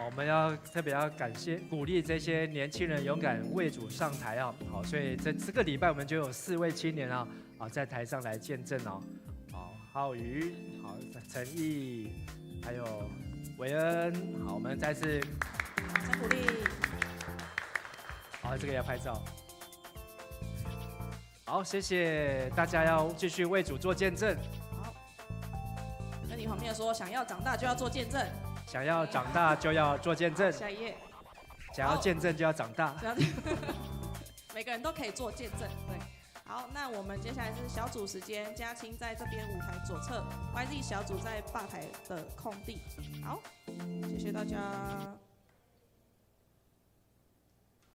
我们要特别要感谢鼓励这些年轻人勇敢为主上台啊！好，所以这个礼拜我们就有4位青年啊，在台上来见证哦。好，浩宇，好，陈毅，还有维恩，好，我们再次掌声鼓励。好，这个要拍照。好，谢谢大家，要继续为主做见证。好，跟你旁边说，想要长大就要做见证。想要长大就要做见证。下一页。想要见证就要长大。每个人都可以做见证，对。好，那我们接下来是小组时间，嘉青在这边舞台左侧，YZ 小组在吧台的空地。好，谢谢大家。